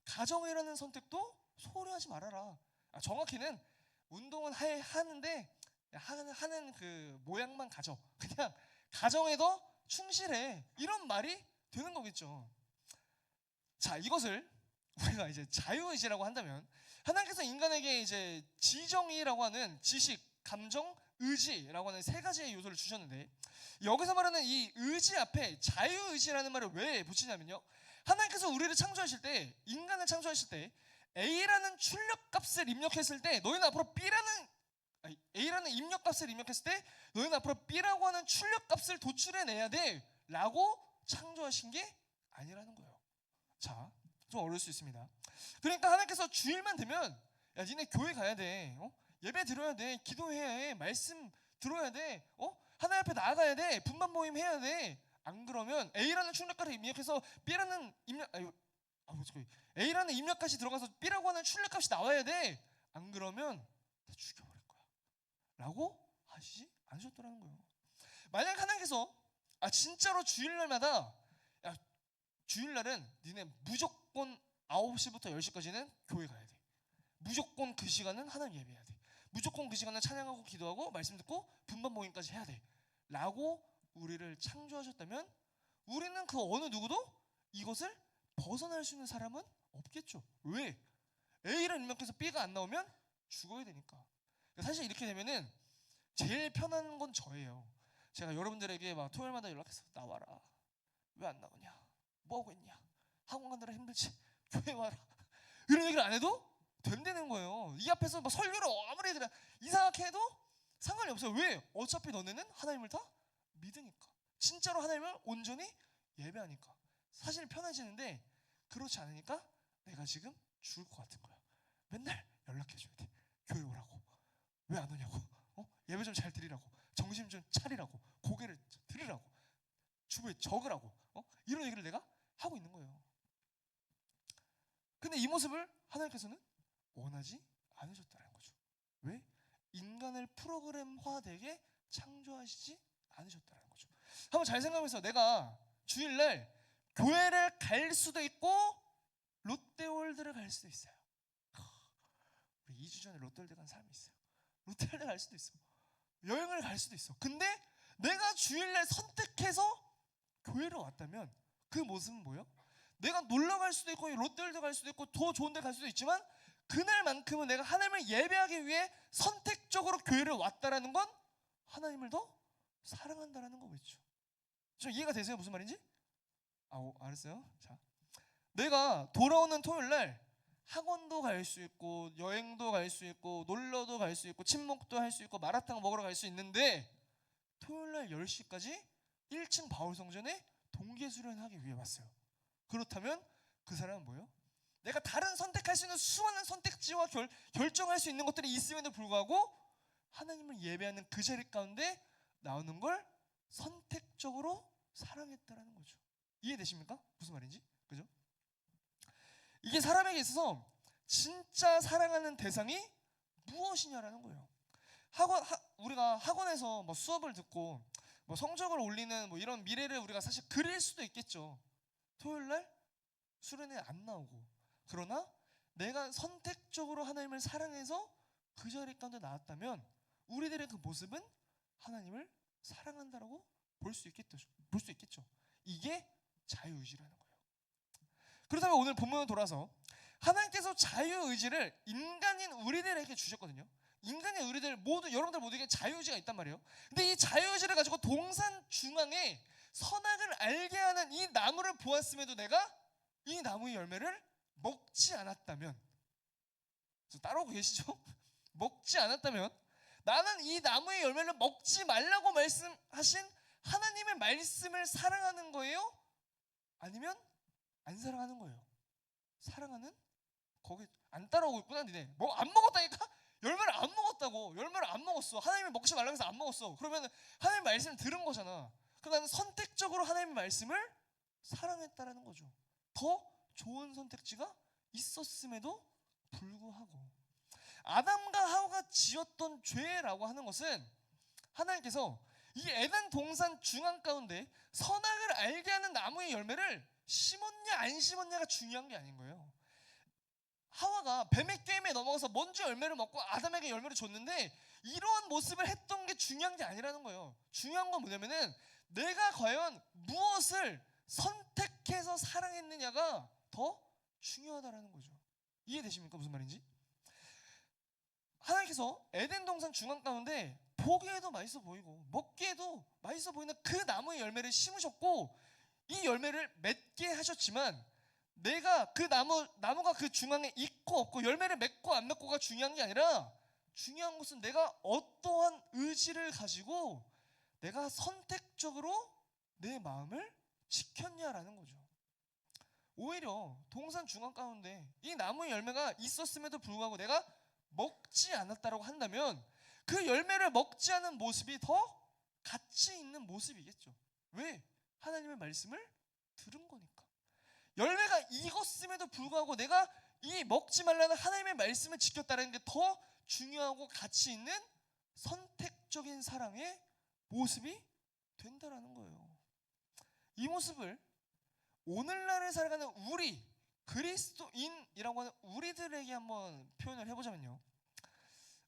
가정이라는 선택도 소홀히 하지 말아라. 정확히는 운동은 하는데 하는 그 모양만 가져. 그냥 가정에도 충실해. 이런 말이 되는 거겠죠. 자, 이것을 우리가 이제 자유의지라고 한다면, 하나님께서 인간에게 이제 지정의라고 하는 지식, 감정, 의지라고 하는 세 가지의 요소를 주셨는데, 여기서 말하는 이 의지 앞에 자유의지라는 말을 왜 붙이냐면요, 하나님께서 우리를 창조하실 때, 인간을 창조하실 때 A라는 출력값을 입력했을 때 너희는 앞으로 B라는 A라는 입력값을 입력했을 때 너희는 앞으로 B라고 하는 출력값을 도출해내야 돼라고 창조하신 게 아니라는 거예요. 자, 좀 어려울 수 있습니다. 그러니까 하나님께서 주일만 되면 야 니네 교회 가야 돼, 예배 드려야 돼, 기도해야 해, 말씀 들어야 돼, 하나님 앞에 나아가야 돼, 분반 모임 해야 돼. 안 그러면 A라는 출력값을 입력해서 B라는 A라는 입력값이 들어가서 B라고 하는 출력값이 나와야 돼. 안 그러면 다 죽여버릴 거야 라고 하시지 않으셨더라는 거예요. 만약 하나님께서 진짜로 주일날마다 야 주일날은 니네 무조건 9시부터 10시까지는 교회 가야 돼, 무조건 그 시간은 하나님 예배해야 돼, 무조건 그 시간은 찬양하고 기도하고 말씀 듣고 분반 모임까지 해야 돼 라고 우리를 창조하셨다면 우리는 그 어느 누구도 이것을 벗어날 수 있는 사람은 없겠죠. 왜? A를 입력해서 B가 안 나오면 죽어야 되니까. 사실 이렇게 되면은 제일 편한 건 저예요. 제가 여러분들에게 막 토요일마다 연락해서 나와라, 왜 안 나오냐, 뭐하고 있냐, 학원 가느라 힘들지, 교회 와라, 이런 얘기를 안 해도 된다는 거예요. 이 앞에서 막 설교를 아무리 그냥 이상하게 해도 상관이 없어요. 왜? 어차피 너네는 하나님을 다 믿으니까, 진짜로 하나님을 온전히 예배하니까 사실 편해지는데, 그렇지 않으니까 내가 지금 죽을 것 같은 거야. 맨날 연락해줘야 돼, 교회 오라고, 왜 안 오냐고, 예배 좀 잘 드리라고, 정신 좀 차리라고, 고개를 들으라고, 주부에 적으라고, 이런 얘기를 내가 하고 있는 거예요. 근데 이 모습을 하나님께서는 원하지 않으셨다는 거죠. 왜? 인간을 프로그램화되게 창조하시지 않으셨다는 거죠. 한번 잘 생각해서 내가 주일날 교회를 갈 수도 있고 롯데월드를 갈 수도 있어요. 우리 2주 전에 롯데월드 간 사람이 있어요. 롯데월드 갈 수도 있어, 여행을 갈 수도 있어. 근데 내가 주일날 선택해서 교회를 왔다면 그 모습은 뭐예요? 내가 놀러 갈 수도 있고 롯데월드 갈 수도 있고 더 좋은 데 갈 수도 있지만 그날만큼은 내가 하나님을 예배하기 위해 선택적으로 교회를 왔다라는 건 하나님을 더 사랑한다라는 거겠죠. 좀 이해가 되세요? 무슨 말인지? 알았어요. 자, 내가 돌아오는 토요일날 학원도 갈 수 있고 여행도 갈 수 있고 놀러도 갈 수 있고 친목도 할 수 있고 마라탕 먹으러 갈 수 있는데 토요일날 10시까지 1층 바울성전에 동계수련하기 위해 왔어요. 그렇다면 그 사람은 뭐예요? 내가 다른 선택할 수 있는 수많은 선택지와 결정할 수 있는 것들이 있음에도 불구하고 하나님을 예배하는 그 자리 가운데 나오는 걸 선택적으로 사랑했다라는 거죠. 이해되십니까? 무슨 말인지? 그죠? 이게 사람에게 있어서 진짜 사랑하는 대상이 무엇이냐라는 거예요. 우리가 학원에서 뭐 수업을 듣고 뭐 성적을 올리는 뭐 이런 미래를 우리가 사실 그릴 수도 있겠죠. 토요일날 수련회 안 나오고, 그러나 내가 선택적으로 하나님을 사랑해서 그 자리 가운데 나왔다면 우리들의 그 모습은 하나님을 사랑한다라고 볼 수 있겠죠. 이게 자유의지라는 거예요. 그렇다면 오늘 본문으로 돌아서 하나님께서 자유의지를 인간인 우리들에게 주셨거든요. 인간인 우리들 모두, 여러분들 모두에게 자유의지가 있단 말이에요. 근데 이 자유의지를 가지고 동산 중앙에 선악을 알게 하는 이 나무를 보았음에도 내가 이 나무의 열매를 먹지 않았다면, 따라오고 계시죠? 먹지 않았다면 나는 이 나무의 열매를 먹지 말라고 말씀하신 하나님의 말씀을 사랑하는 거예요? 아니면 안 사랑하는 거예요? 사랑하는? 거기 안 따라오고 있구나 니네. 뭐 안 먹었다니까? 열매를 안 먹었다고. 열매를 안 먹었어. 하나님이 먹지 말라고 해서 안 먹었어. 그러면 하나님의 말씀을 들은 거잖아. 그럼 나는 선택적으로 하나님의 말씀을 사랑했다라는 거죠. 더 좋은 선택지가 있었음에도 불구하고 아담과 하와가 지었던 죄라고 하는 것은 하나님께서 이 에덴 동산 중앙 가운데 선악을 알게 하는 나무의 열매를 심었냐 안 심었냐가 중요한 게 아닌 거예요. 하와가 뱀의 게임에 넘어가서 먼저 열매를 먹고 아담에게 열매를 줬는데 이러한 모습을 했던 게 중요한 게 아니라는 거예요. 중요한 건 뭐냐면은 내가 과연 무엇을 선택해서 사랑했느냐가 더 중요하다라는 거죠. 이해되십니까? 무슨 말인지? 하나님께서 에덴 동산 중앙 가운데 보기에도 맛있어 보이고 먹기에도 맛있어 보이는 그 나무의 열매를 심으셨고 이 열매를 맺게 하셨지만 내가 그 나무가 그 중앙에 있고 없고 열매를 맺고 안 맺고가 중요한 게 아니라 중요한 것은 내가 어떠한 의지를 가지고 내가 선택적으로 내 마음을 지켰냐라는 거죠. 오히려 동산 중앙 가운데 이 나무의 열매가 있었음에도 불구하고 내가 먹지 않았다라고 한다면 그 열매를 먹지 않은 모습이 더 가치 있는 모습이겠죠. 왜? 하나님의 말씀을 들은 거니까. 열매가 익었음에도 불구하고 내가 이 먹지 말라는 하나님의 말씀을 지켰다는 게 더 중요하고 가치 있는 선택적인 사랑의 모습이 된다라는 거예요. 이 모습을 오늘날을 살아가는 우리 그리스도인이라고 하는 우리들에게 한번 표현을 해보자면요,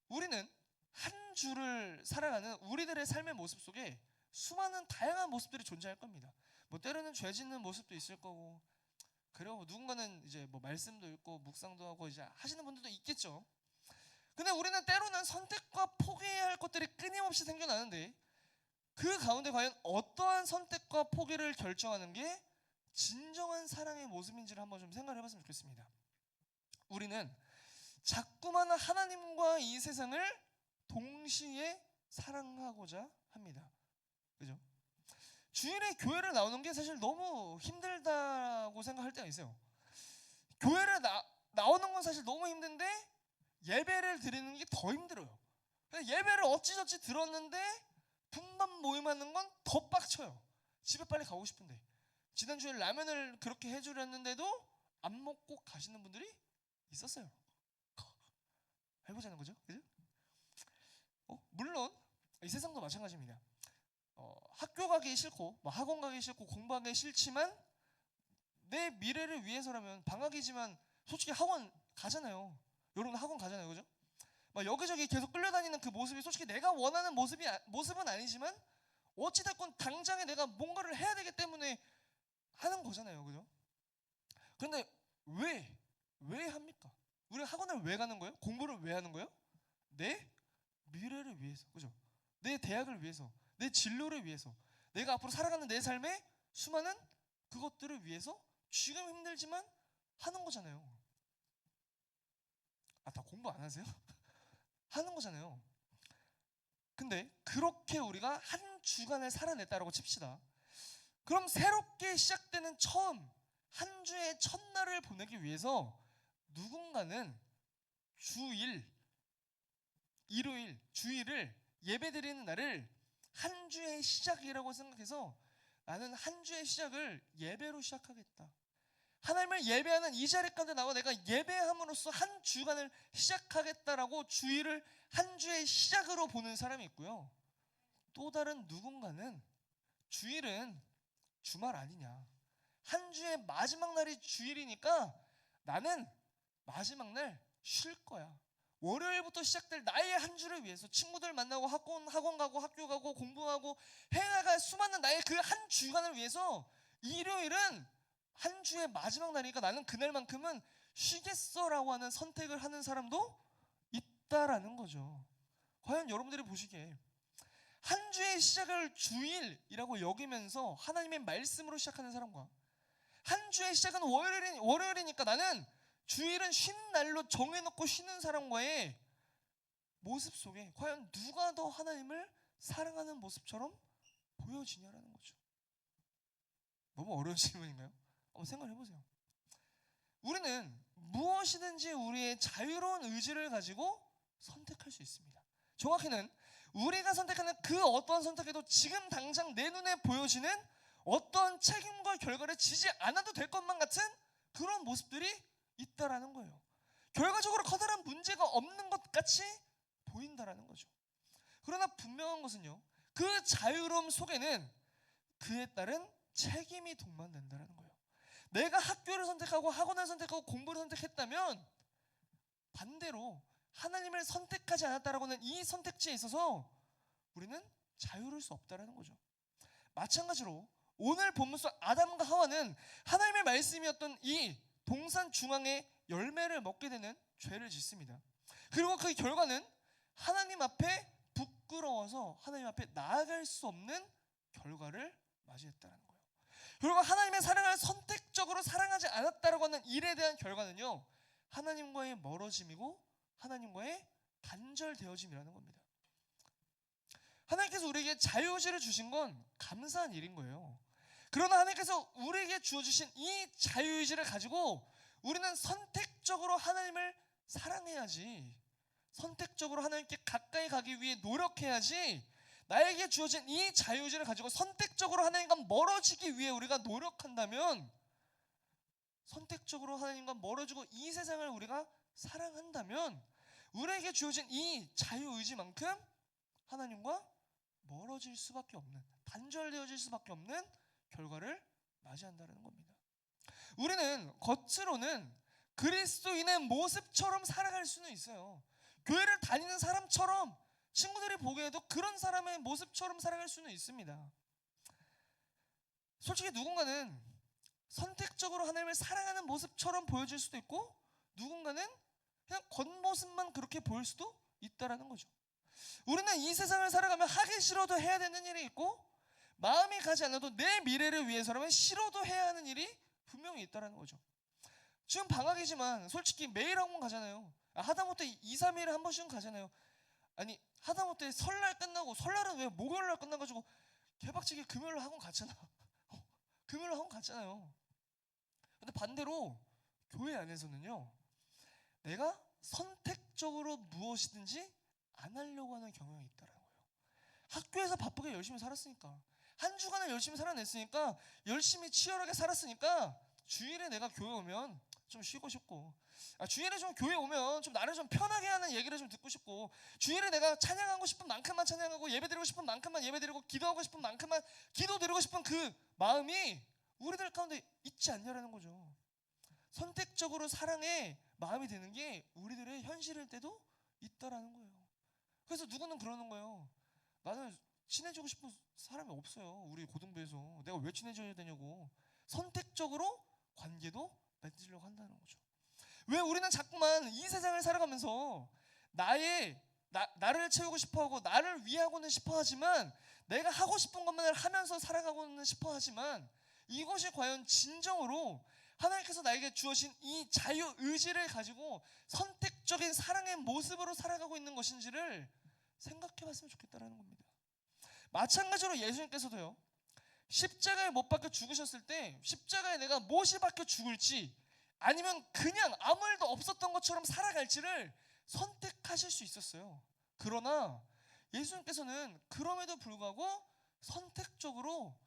우리는 한 주를 살아가는 우리들의 삶의 모습 속에 수많은 다양한 모습들이 존재할 겁니다. 뭐 때로는 죄 짓는 모습도 있을 거고, 그리고 누군가는 이제 뭐 말씀도 읽고 묵상도 하고 이제 하시는 분들도 있겠죠. 근데 우리는 때로는 선택과 포기해야 할 것들이 끊임없이 생겨나는데 그 가운데 과연 어떠한 선택과 포기를 결정하는 게 진정한 사랑의 모습인지를 한번 좀 생각을 해봤으면 좋겠습니다. 우리는 자꾸만 하나님과 이 세상을 동시에 사랑하고자 합니다. 그죠? 주일에 교회를 나오는 게 사실 너무 힘들다고 생각할 때가 있어요. 교회를 나오는 건 사실 너무 힘든데 예배를 드리는 게 더 힘들어요. 예배를 어찌저찌 들었는데 분만 모임하는 건 더 빡쳐요. 집에 빨리 가고 싶은데. 지난주에 라면을 그렇게 해주렸는데도 안 먹고 가시는 분들이 있었어요. 해보자는 거죠, 그죠? 물론 이 세상도 마찬가지입니다. 학교 가기 싫고 뭐 학원 가기 싫고 공부하기 싫지만 내 미래를 위해서라면 방학이지만 솔직히 학원 가잖아요. 여러분 학원 가잖아요, 그죠? 막 여기저기 계속 끌려다니는 그 모습이 솔직히 내가 원하는 모습은 아니지만 어찌됐건 당장에 내가 뭔가를 해야 되기 때문에 하는 거잖아요, 그죠? 그런데 왜 합니까? 우리가 학원을 왜 가는 거예요? 공부를 왜 하는 거예요? 내 미래를 위해서, 그죠? 내 대학을 위해서, 내 진로를 위해서, 내가 앞으로 살아가는 내 삶의 수많은 그것들을 위해서 지금 힘들지만 하는 거잖아요. 다 공부 안 하세요? 하는 거잖아요. 근데 그렇게 우리가 한 주간을 살아냈다라고 칩시다. 그럼 새롭게 시작되는 한 주의 첫날을 보내기 위해서 누군가는 일요일, 주일을 예배드리는 날을 한 주의 시작이라고 생각해서 나는 한 주의 시작을 예배로 시작하겠다. 하나님을 예배하는 이 자리 가운데 나와 내가 예배함으로써 한 주간을 시작하겠다라고 주일을 한 주의 시작으로 보는 사람이 있고요. 또 다른 누군가는 주일은 주말 아니냐, 한 주의 마지막 날이 주일이니까 나는 마지막 날 쉴 거야. 월요일부터 시작될 나의 한 주를 위해서 친구들 만나고 학원 가고 학교 가고 공부하고 해나갈 수많은 나의 그 한 주간을 위해서 일요일은 한 주의 마지막 날이니까 나는 그날만큼은 쉬겠어라고 하는 선택을 하는 사람도 있다라는 거죠. 과연 여러분들이 보시기에 한 주의 시작을 주일이라고 여기면서 하나님의 말씀으로 시작하는 사람과 한 주의 시작은 월요일이니까 나는 주일은 쉬는 날로 정해놓고 쉬는 사람과의 모습 속에 과연 누가 더 하나님을 사랑하는 모습처럼 보여지냐라는 거죠. 너무 어려운 질문인가요? 한번 생각해보세요. 우리는 무엇이든지 우리의 자유로운 의지를 가지고 선택할 수 있습니다. 정확히는 우리가 선택하는 그 어떠한 선택에도 지금 당장 내 눈에 보여지는 어떠한 책임과 결과를 지지 않아도 될 것만 같은 그런 모습들이 있다라는 거예요. 결과적으로 커다란 문제가 없는 것 같이 보인다라는 거죠. 그러나 분명한 것은요, 그 자유로움 속에는 그에 따른 책임이 동반된다라는 거예요. 내가 학교를 선택하고 학원을 선택하고 공부를 선택했다면 반대로 하나님을 선택하지 않았다라고 하는 이 선택지에 있어서 우리는 자유로울 수 없다라는 거죠. 마찬가지로 오늘 본문 속 아담과 하와는 하나님의 말씀이었던 이 동산 중앙의 열매를 먹게 되는 죄를 짓습니다. 그리고 그 결과는 하나님 앞에 부끄러워서 하나님 앞에 나아갈 수 없는 결과를 맞이했다는 거예요. 그리고 하나님의 사랑을 선택적으로 사랑하지 않았다라고 하는 일에 대한 결과는요, 하나님과의 멀어짐이고 하나님과의 단절되어짐이라는 겁니다. 하나님께서 우리에게 자유의지를 주신 건 감사한 일인 거예요. 그러나 하나님께서 우리에게 주어주신 이 자유의지를 가지고 우리는 선택적으로 하나님을 사랑해야지, 선택적으로 하나님께 가까이 가기 위해 노력해야지, 나에게 주어진 이 자유의지를 가지고 선택적으로 하나님과 멀어지기 위해 우리가 노력한다면, 선택적으로 하나님과 멀어지고 이 세상을 우리가 사랑한다면 우리에게 주어진 이 자유의지만큼 하나님과 멀어질 수밖에 없는, 단절되어질 수밖에 없는 결과를 맞이한다는 겁니다. 우리는 겉으로는 그리스도인의 모습처럼 살아갈 수는 있어요. 교회를 다니는 사람처럼, 친구들이 보기에도 그런 사람의 모습처럼 살아갈 수는 있습니다. 솔직히 누군가는 선택적으로 하나님을 사랑하는 모습처럼 보여질 수도 있고, 누군가는 그냥 겉모습만 그렇게 보일 수도 있다라는 거죠. 우리는 이 세상을 살아가면 하기 싫어도 해야 되는 일이 있고, 마음이 가지 않아도 내 미래를 위해서라면 싫어도 해야 하는 일이 분명히 있다라는 거죠. 지금 방학이지만 솔직히 매일 학원 가잖아요. 하다못해 2, 3일에 한 번씩은 가잖아요. 아니 하다못해 설날 끝나고, 설날은 왜 목요일날 끝나가지고 개박치게 금요일날 학원 갔잖아. 금요일날 학원 갔잖아요. 근데 반대로 교회 안에서는요, 내가 선택적으로 무엇이든지 안 하려고 하는 경향이 있다는 거예요. 학교에서 바쁘게 열심히 살았으니까, 한 주간을 열심히 살아냈으니까, 열심히 치열하게 살았으니까 주일에 내가 교회 오면 좀 쉬고 싶고, 주일에 좀 교회 오면 좀 나를 좀 편하게 하는 얘기를 좀 듣고 싶고, 주일에 내가 찬양하고 싶은 만큼만 찬양하고, 예배드리고 싶은 만큼만 예배드리고, 기도하고 싶은 만큼만 기도드리고 싶은 그 마음이 우리들 가운데 있지 않냐라는 거죠. 선택적으로 사랑의 마음이 되는 게 우리들의 현실일 때도 있다라는 거예요. 그래서 누구는 그러는 거예요. 나는 친해지고 싶은 사람이 없어요. 우리 고등부에서 내가 왜 친해져야 되냐고. 선택적으로 관계도 맺으려고 한다는 거죠. 왜 우리는 자꾸만 이 세상을 살아가면서 나를 채우고 싶어하고 나를 위하고는 싶어하지만, 내가 하고 싶은 것만을 하면서 살아가고는 싶어하지만, 이것이 과연 진정으로 하나님께서 나에게 주어진 이 자유의지를 가지고 선택적인 사랑의 모습으로 살아가고 있는 것인지를 생각해 봤으면 좋겠다는 겁니다. 마찬가지로 예수님께서도요, 십자가에 못 박혀 죽으셨을 때 십자가에 내가 못이 박혀 죽을지, 아니면 그냥 아무 일도 없었던 것처럼 살아갈지를 선택하실 수 있었어요. 그러나 예수님께서는 그럼에도 불구하고 선택적으로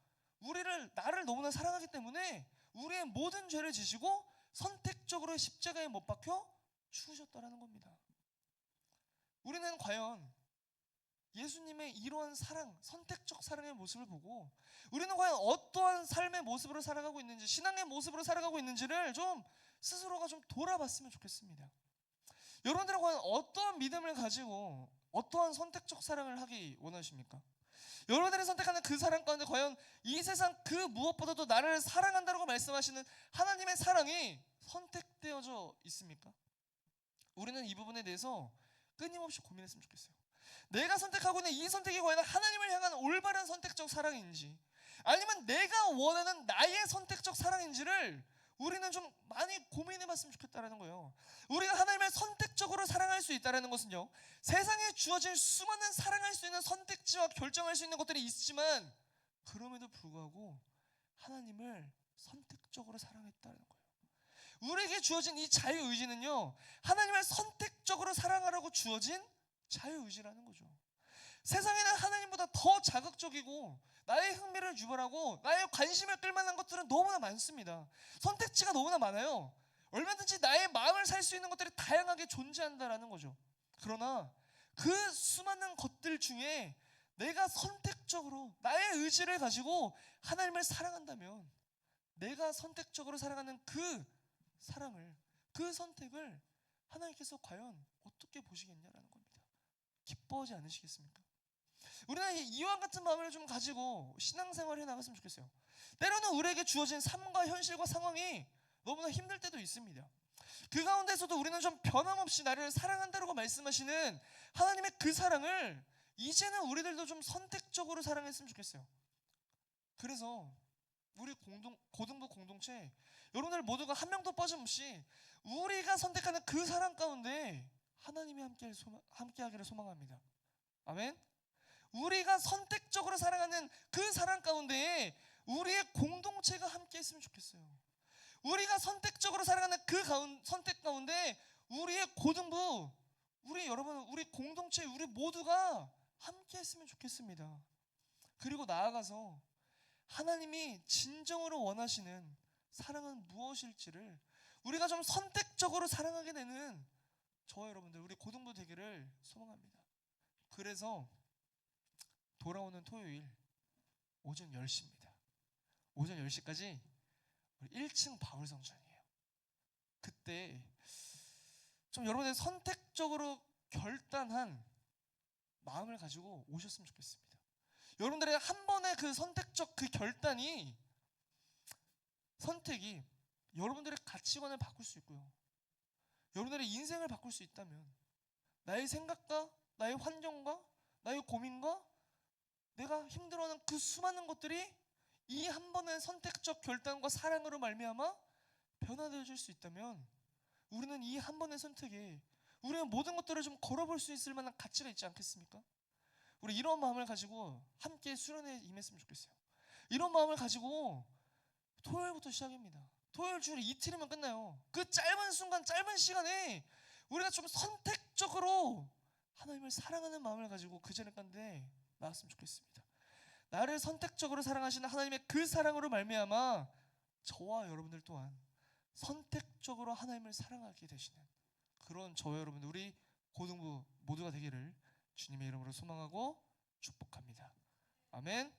나를 너무나 사랑하기 때문에 우리의 모든 죄를 지시고 선택적으로 십자가에 못 박혀 죽으셨다라는 겁니다. 우리는 과연 예수님의 이러한 사랑, 선택적 사랑의 모습을 보고 우리는 과연 어떠한 삶의 모습으로 살아가고 있는지, 신앙의 모습으로 살아가고 있는지를 좀 스스로가 좀 돌아봤으면 좋겠습니다. 여러분들은 과연 어떠한 믿음을 가지고 어떠한 선택적 사랑을 하기 원하십니까? 여러분들이 선택하는 그 사랑 가운데 과연 이 세상 그 무엇보다도 나를 사랑한다고 말씀하시는 하나님의 사랑이 선택되어져 있습니까? 우리는 이 부분에 대해서 끊임없이 고민했으면 좋겠어요. 내가 선택하고 있는 이 선택이 과연 하나님을 향한 올바른 선택적 사랑인지, 아니면 내가 원하는 나의 선택적 사랑인지를 우리는 좀 많이 고민해봤으면 좋겠다는 거예요. 우리가 하나님을 선택적으로 사랑할 수 있다는 것은요, 세상에 주어진 수많은 사랑할 수 있는 선택지와 결정할 수 있는 것들이 있지만, 그럼에도 불구하고 하나님을 선택적으로 사랑했다는 거예요. 우리에게 주어진 이 자유의지는요, 하나님을 선택적으로 사랑하라고 주어진 자유의지라는 거죠. 세상에는 하나님보다 더 자극적이고 나의 흥미를 유발하고 나의 관심을 끌만한 것들은 너무나 많습니다. 선택지가 너무나 많아요. 얼마든지 나의 마음을 살 수 있는 것들이 다양하게 존재한다라는 거죠. 그러나 그 수많은 것들 중에 내가 선택적으로 나의 의지를 가지고 하나님을 사랑한다면, 내가 선택적으로 사랑하는 그 사랑을, 그 선택을 하나님께서 과연 어떻게 보시겠냐라는 겁니다. 기뻐하지 않으시겠습니까? 우리는 이와 같은 마음을 좀 가지고 신앙생활을 해나갔으면 좋겠어요. 때로는 우리에게 주어진 삶과 현실과 상황이 너무나 힘들 때도 있습니다. 그 가운데서도 우리는 좀 변함없이 나를 사랑한다고 말씀하시는 하나님의 그 사랑을 이제는 우리들도 좀 선택적으로 사랑했으면 좋겠어요. 그래서 우리 고등부 공동체 여러분들 모두가 한 명도 빠짐없이 우리가 선택하는 그 사랑 가운데 하나님이 함께하기를 소망합니다. 아멘. 우리가 선택적으로 사랑하는 그 사랑 가운데 우리의 공동체가 함께했으면 좋겠어요. 우리가 선택적으로 사랑하는 그 선택 가운데 우리의 고등부, 우리 여러분, 우리 공동체, 우리 모두가 함께했으면 좋겠습니다. 그리고 나아가서 하나님이 진정으로 원하시는 사랑은 무엇일지를 우리가 좀 선택적으로 사랑하게 되는 저와 여러분들, 우리 고등부 되기를 소망합니다. 그래서 돌아오는 토요일 오전 10시입니다. 오전 10시까지 우리 1층 바울성전이에요. 그때 좀 여러분들 선택적으로 결단한 마음을 가지고 오셨으면 좋겠습니다. 여러분들의 한 번의 그 선택적 그 결단이, 선택이 여러분들의 가치관을 바꿀 수 있고요, 여러분들의 인생을 바꿀 수 있다면, 나의 생각과 나의 환경과 나의 고민과 내가 힘들어하는 그 수많은 것들이 이 한 번의 선택적 결단과 사랑으로 말미암아 변화되어질 수 있다면, 우리는 이 한 번의 선택에 우리의 모든 것들을 좀 걸어볼 수 있을 만한 가치가 있지 않겠습니까? 우리 이런 마음을 가지고 함께 수련회에 임했으면 좋겠어요. 이런 마음을 가지고 토요일부터 시작입니다. 토요일 주일 이틀이면 끝나요. 그 짧은 순간, 짧은 시간에 우리가 좀 선택적으로 하나님을 사랑하는 마음을 가지고 그 자리 가운데 나왔으면 좋겠습니다. 나를 선택적으로 사랑하시는 하나님의 그 사랑으로 말미암아 저와 여러분들 또한 선택적으로 하나님을 사랑하게 되시는 그런 저와 여러분들, 우리 고등부 모두가 되기를 주님의 이름으로 소망하고 축복합니다. 아멘.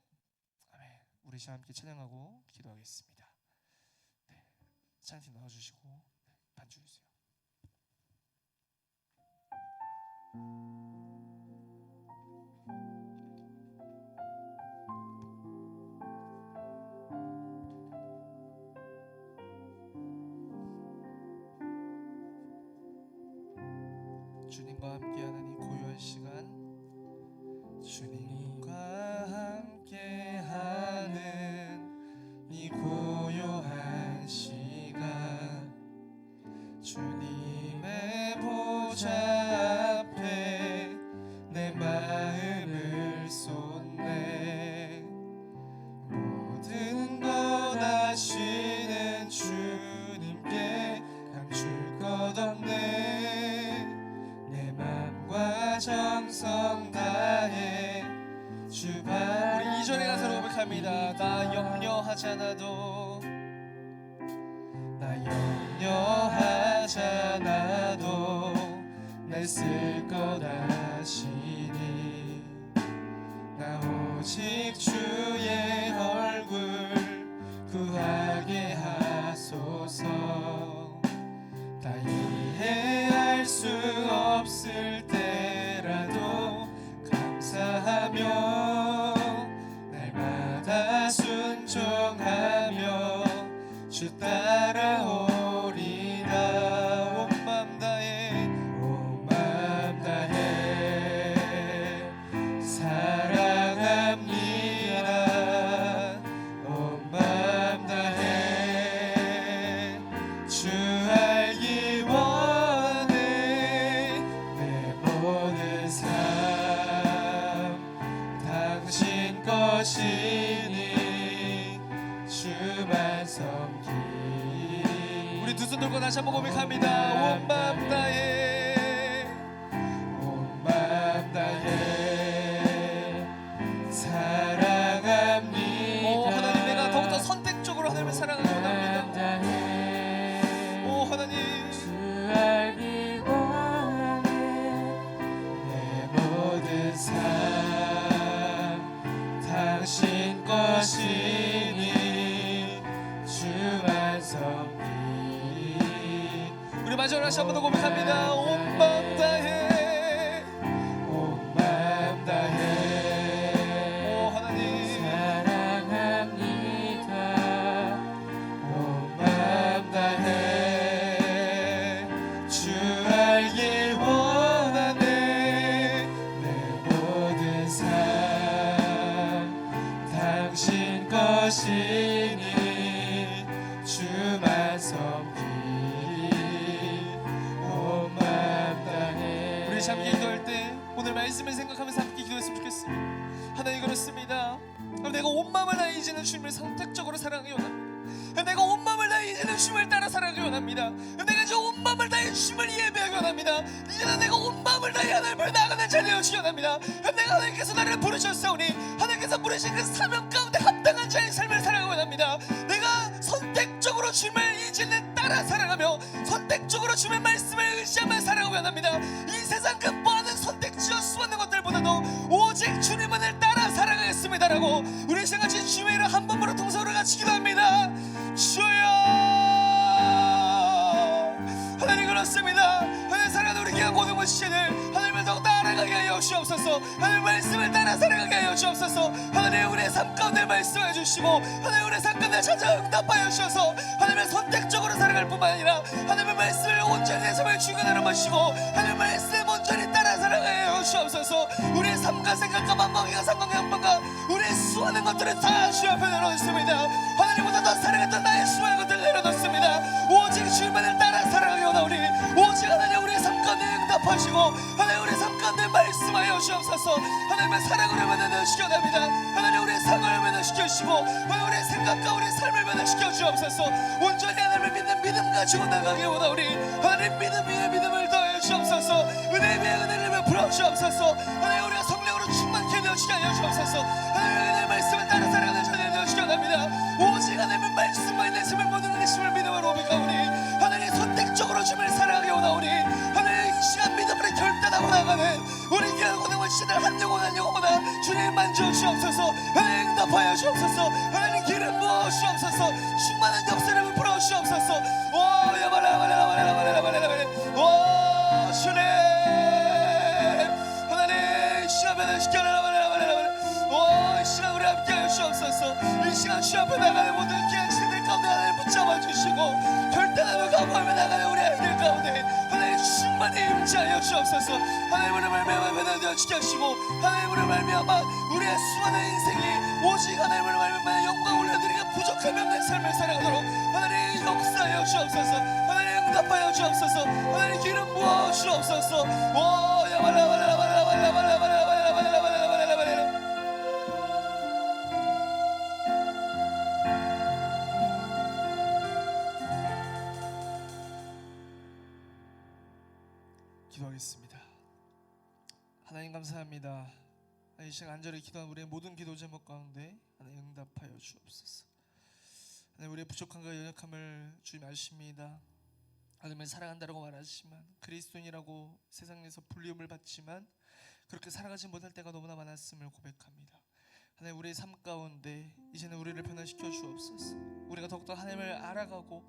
아멘. 우리 시간 함께 찬양하고 기도하겠습니다. 네, 찬양팀 나와주시고 반주 주세요. 주님과 함께하는 이 고요한 시간, 주님과 함께하는 이 고요한 시간, 주님의 보좌 앞에 내 마음을 쏟네. 모든 것 아시는 주님께 감출 것 없네. 정성 다해 주발. 우리 2절에 가서 고백합니다. 나 염려하지 않아도, 나 염려하지 않아도 날 쓸 것 아시니. 나 오직 주의 얼굴 구하게 하소서. 다 이해할 수 없을 때라도 감사하며 날마다 순종하며 주 따라오리라. 온 맘 다해, 온 맘 다해 사랑합니다. 온 맘 다해 주 알기 원해. 내 모든 삶 당신 것이니 주만 섬기. 우리 두 손 들고 다시 한번 고백합니다. 온 맘 다해, 온 맘 다해 사랑합니다. 오 하나님, 내가 더욱더 선택적으로 하나님을 사랑하기 원합니다. 오 하나님, 주 알기 원해. 내 모든 삶 당신 것이니 주만 섬기. 우리 마지막으로 다시 한번 더 같이 함께 기도할 때 오늘 말씀을 생각하면서 함께 기도했으면 좋겠습니다. 하나님 그렇습니다. 내가 온 마음을 다해 이제는 주님을 선택적으로 사랑하기 원합니다. 내가 온 마음을 다해 이제는 주님을 따라 살아가기 원합니다. 내가 이제 온 마음을 다해 주님을 예배하기 원합니다. 이제는 내가 온 마음을 다해 하나님을 나아가는 자 되어주기 원합니다. 내가 하나님께서 나를 부르셨사오니 하나님께서 부르신 그 사명 가운데 합당한 자의 삶을 살아가기 원합니다. 내가 선택적으로 주님을 이제는 따라 살아가며 선택적으로 주님의 말씀을 의지하며 살아가기 원합니다. 이 세상 그 많은 선택지와 수많은 것들보다도 오직 주님만을 따라 살아가겠습니다라고 우리 생각지 주의 이름 한 번으로 동서로 같이 기도합니다. 주여 하나님 그렇습니다. 하나님 사랑하는 우리 귀한 고등부 지체들 하나님을 더욱 따라가게 하여 주옵소서. 하나님 말씀을 따라 살아가게 하여 주옵소서. 하나님 우리의 삶 가운데 말씀해 주시고 하나님 우리의 삶 가운데 찾아 응답하여 주셔서 하나님의 선택적으로 살아갈 뿐만 아니라 하나님의 말씀을 온전히 내 삶을 주관하는 것이고 하나님의 말씀 온전히 따라 살아가게 하여 주옵소서. 우리의 삶과 생각과 맘먹이가 상관과 양반과 우리의 수많은 것들을 다 주 앞에 내려놓습니다. 하나님보다 더 사랑했던 나의 수많은 것들을 내려놓습니다. 오직 주님만을 따라 살아가게 원하오니 오직 하나님 우리의 삶 가운데 응답하시고 하나님 우리의 삶 가운데 말씀하여 주옵소서. 하나님의 사랑을 변화시켜 납니다. 하나님 우리의 상을 변화시켜 주시고 하나님 우리의 생각과 우리의 삶을 변화시켜 주옵소서. 온전히 하나님을 믿는 믿음 가지고 나가게 원하오니 하나님 믿음 위에 믿음을 더해 주옵소서. 은혜 위에 은혜를 베풀어 주옵소서. 하나님 우리가 성령으로 충만케 되어지게 하여 주옵소서. 하나님 은혜의 말씀을 따라 살아가는 자들 되어지게 합니다. 오직 하나님의 말씀만 내 삶을 모든 은혜심을 믿음으로 오비가오니 하나님 선택적으로 주님을 사랑하게 원하오니 하나님 이 시간 믿음으로 결단하고 나가는 우리 귀한 고등원 시들 한 영혼 한 영혼마다 주님 만져 주옵소서. 하나님 응답하여 주옵소서. 하나님 기름 부어 주옵소서. 충만한 역사를 베풀어 주옵소서. 오 야바라바라바라바라바라바라 오 주님 하나님 이 시간 변화시켜라바라바라바라 오 이 시간 우리 함께 하여 주옵소서. 이 시간 주 앞에 나가는 모든 귀한 친구들 가운데 하나님 붙잡아 주시고 결단하며 가보하며 나가는 우리 아이들 가운데 하나님 충만히 임재하여 주옵소서. 하나님으로 말미암아 변화되어 지켜 하시고 하나님으로 말미암아 우리의 수많은 인생이 오직 하나님으로 말미암아 영광 올려드리기가 부족함이 없는 삶을 살아가도록 하나님 역사하여 주옵소서. 하나님 응답하여 주옵소서. 하나님 기름 부어 주옵소서. 오 야발라발라발라발라발라발라발라발라발라발라발라 기도하겠습니다. 하나님 감사합니다. 이 시간 간절히 기도한 우리의 모든 기도 제목 가운데 하나님 응답하여 주옵소서. 하나님 우리의 부족함과 연약함을 주님 아십니다. 하나님을 사랑한다라고 말하지만 그리스도인이라고 세상에서 불리움을 받지만 그렇게 살아가지 못할 때가 너무나 많았음을 고백합니다. 하나님 우리의 삶 가운데 이제는 우리를 변화시켜 주옵소서. 우리가 더욱더 하나님을 알아가고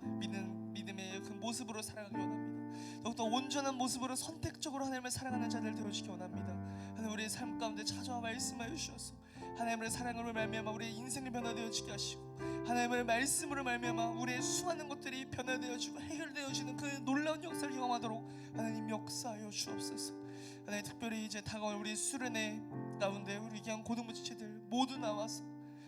믿음의 그 모습으로 살아가기 원합니다. 더욱더 온전한 모습으로 선택적으로 하나님을 사랑하는 자들 되어주기 원합니다. 하나님 우리의 삶 가운데 찾아와 말씀하여 주셔서 하나님의 사랑으로 말미암아 우리의 인생이 변화되어지게 하시고 하나님의 말씀으로 말미암아 우리의 수많은 것들이 변화되어지고 해결되어지는 그 놀라운 역사를 경험하도록 하나님 역사하여 주옵소서. 하나님 특별히 이제 다가올 우리 수련회 가운데 우리 귀한 고등부 지체들 모두 나와서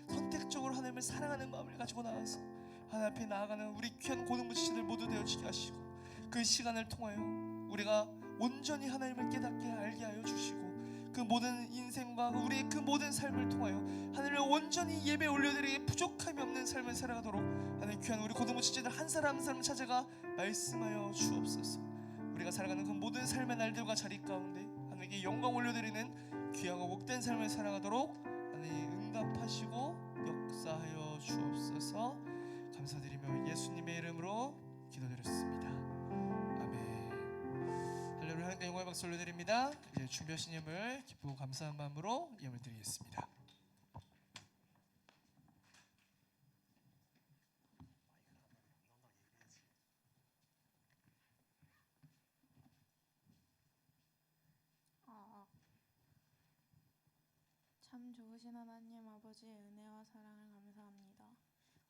선택적으로 하나님을 사랑하는 마음을 가지고 나와서 하나님 앞에 나아가는 우리 귀한 고등부 지체들 모두 되어지게 하시고 그 시간을 통하여 우리가 온전히 하나님을 깨닫게 알게 하여 주시고 그 모든 인생과 우리의 그 모든 삶을 통하여 하나님을 온전히 예배 올려드리기에 부족함이 없는 삶을 살아가도록 하나님 귀한 우리 고등부 지체들 한 사람 한 사람 찾아가 말씀하여 주옵소서. 우리가 살아가는 그 모든 삶의 날들과 자리 가운데 하나님께 영광 올려드리는 귀하고 복된 삶을 살아가도록 하나님 응답하시고 역사하여 주옵소서. 감사드리며 예수님의 이름으로 기도드렸습니다. 아멘. 할렐루야. 하나님께 영광의 박수 올려드립니다. 이제 준비하신 예물 기쁘고 감사한 마음으로 예물 드리겠습니다. 참 좋으신 하나님 아버지의 은혜와 사랑을 감사합니다.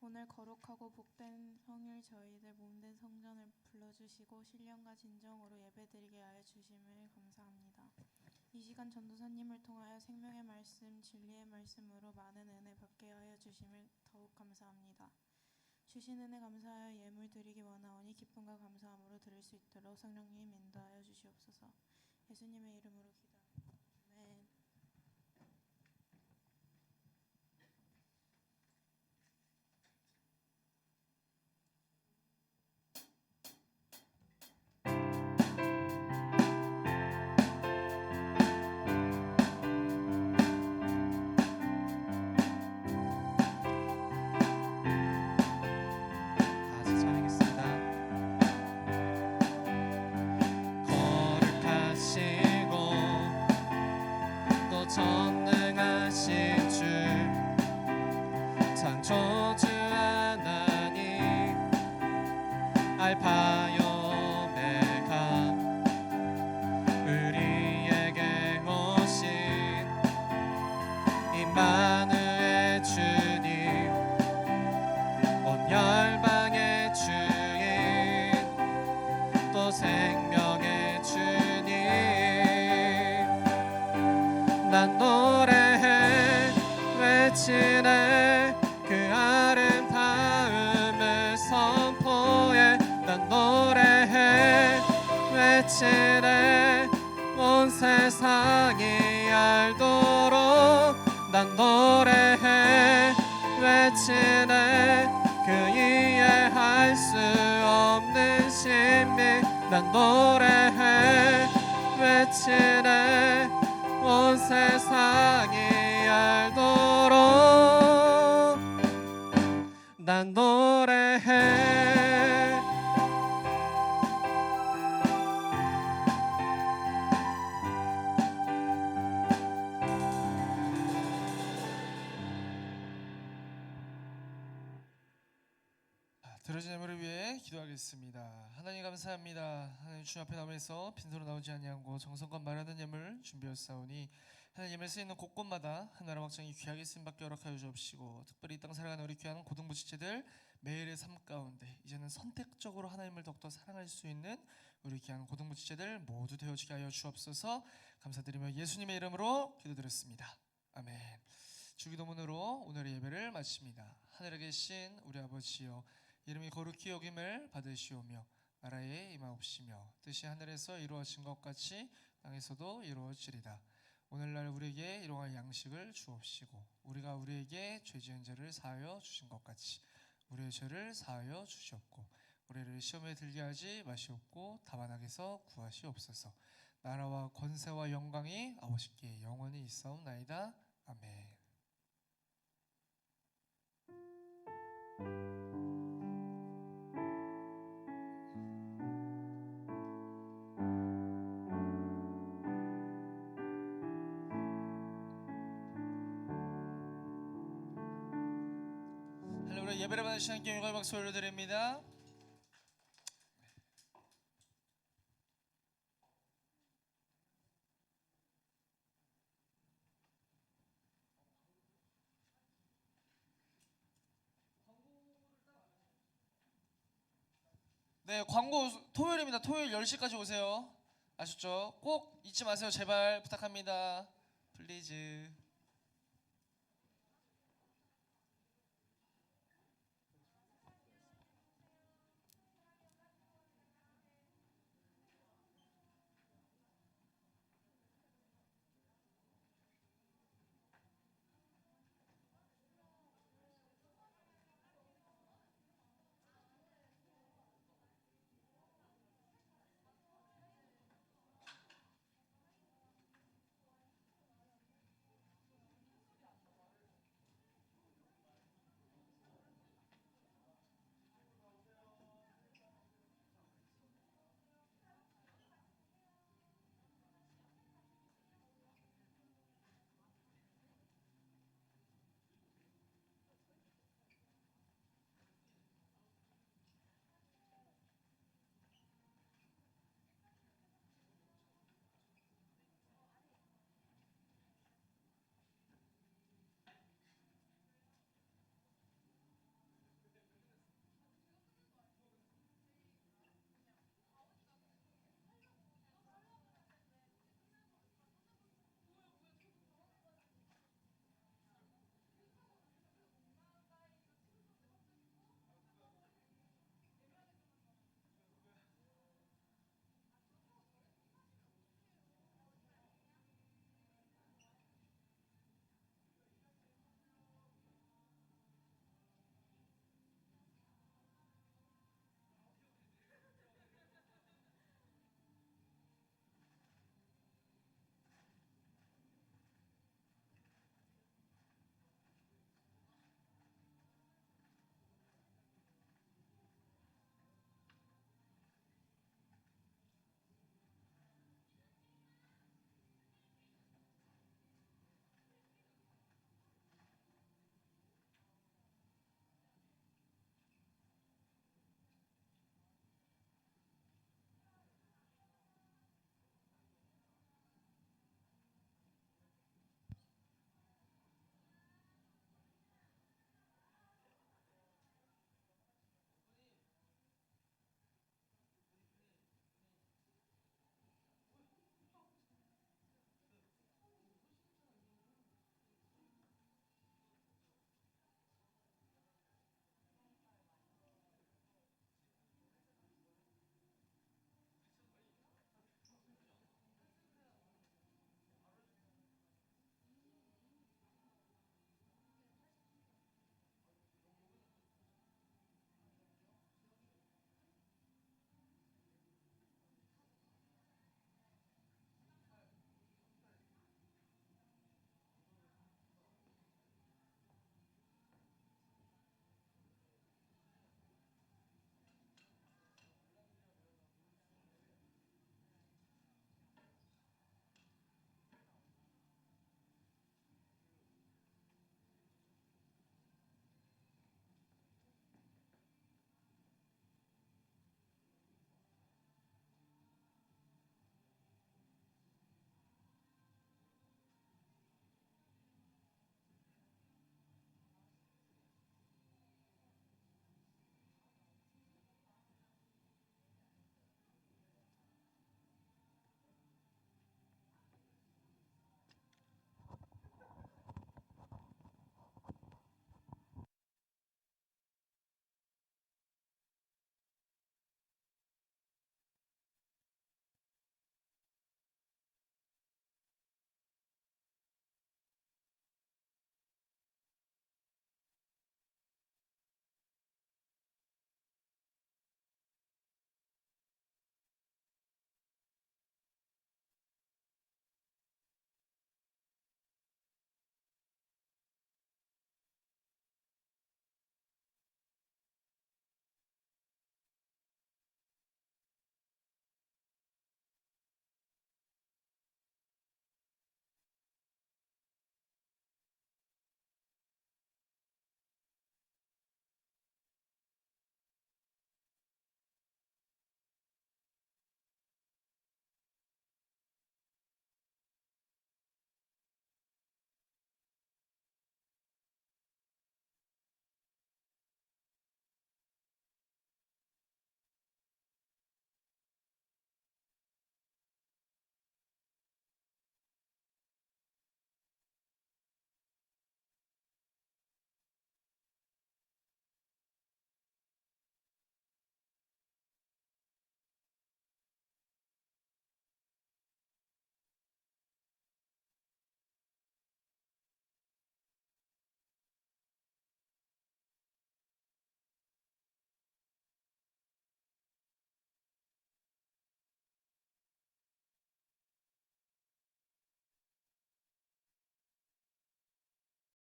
오늘 거룩하고 복된 성일 저희들 몸된 성전을 불러주시고 신령과 진정으로 예배드리게 하여 주심을 감사합니다. 이 시간 전도사님을 통하여 생명의 말씀, 진리의 말씀으로 많은 은혜 받게 하여 주심을 더욱 감사합니다. 주신 은혜 감사하여 예물 드리기 원하오니 기쁨과 감사함으로 드릴 수 있도록 성령님 인도하여 주시옵소서. 예수님의 이름으로 기도합니다. 아멘. 다 같이 찬양했습니다. 거룩하시고 또 전능하신 주 창조주 하나님 알파요 오메가 우리에게 오신 임마누엘 주님 온 열방의 주인 또 생명의 주님 난 노래해 외치네 그 아름다움을 선포해 난 노래해 외치네 온 세상이 알도록 난 노래해 외치네 그 이해할 수 없는 신비 난 노래해 외치네 온 세상이 알도록 난 노래해 들어진 예물을 위해 기도하겠습니다. 하나님 감사합니다. 하나님 주 앞에 나면서 빈손으로 나오지 아니하고 정성껏 마련한 예물 준비하였사오니 하나님 예물 쓰이는 곳곳마다 하나님 확정이 귀하게 쓰임받게 허락하여 주옵시고 특별히 이 땅 살아가는 우리 귀한 고등부 지체들 매일의 삶 가운데 이제는 선택적으로 하나님을 더욱더 사랑할 수 있는 우리 귀한 고등부 지체들 모두 되어지게 하여 주옵소서. 감사드리며 예수님의 이름으로 기도드렸습니다. 아멘. 주기도문으로 오늘의 예배를 마칩니다. 하늘에 계신 우리 아버지여 이름이 거룩히 여김을 받으시오며 나라에 임하옵시며 뜻이 하늘에서 이루어진 것 같이 땅에서도 이루어지리다. 오늘날 우리에게 일용할 양식을 주옵시고 우리가 우리에게 죄 지은 자를 사하여 주신 것 같이 우리의 죄를 사하여 주시옵고 우리를 시험에 들게 하지 마시옵고 다만 악에서 구하시옵소서. 나라와 권세와 영광이 아버지께 영원히 있사옵나이다. 아멘. 할렐루야. 예배를 받으시는 하나님께 영광과 박수 올려드립니다. 네, 광고 토요일입니다. 토요일 10시까지 오세요. 아셨죠? 꼭 잊지 마세요. 제발 부탁합니다. 플리즈.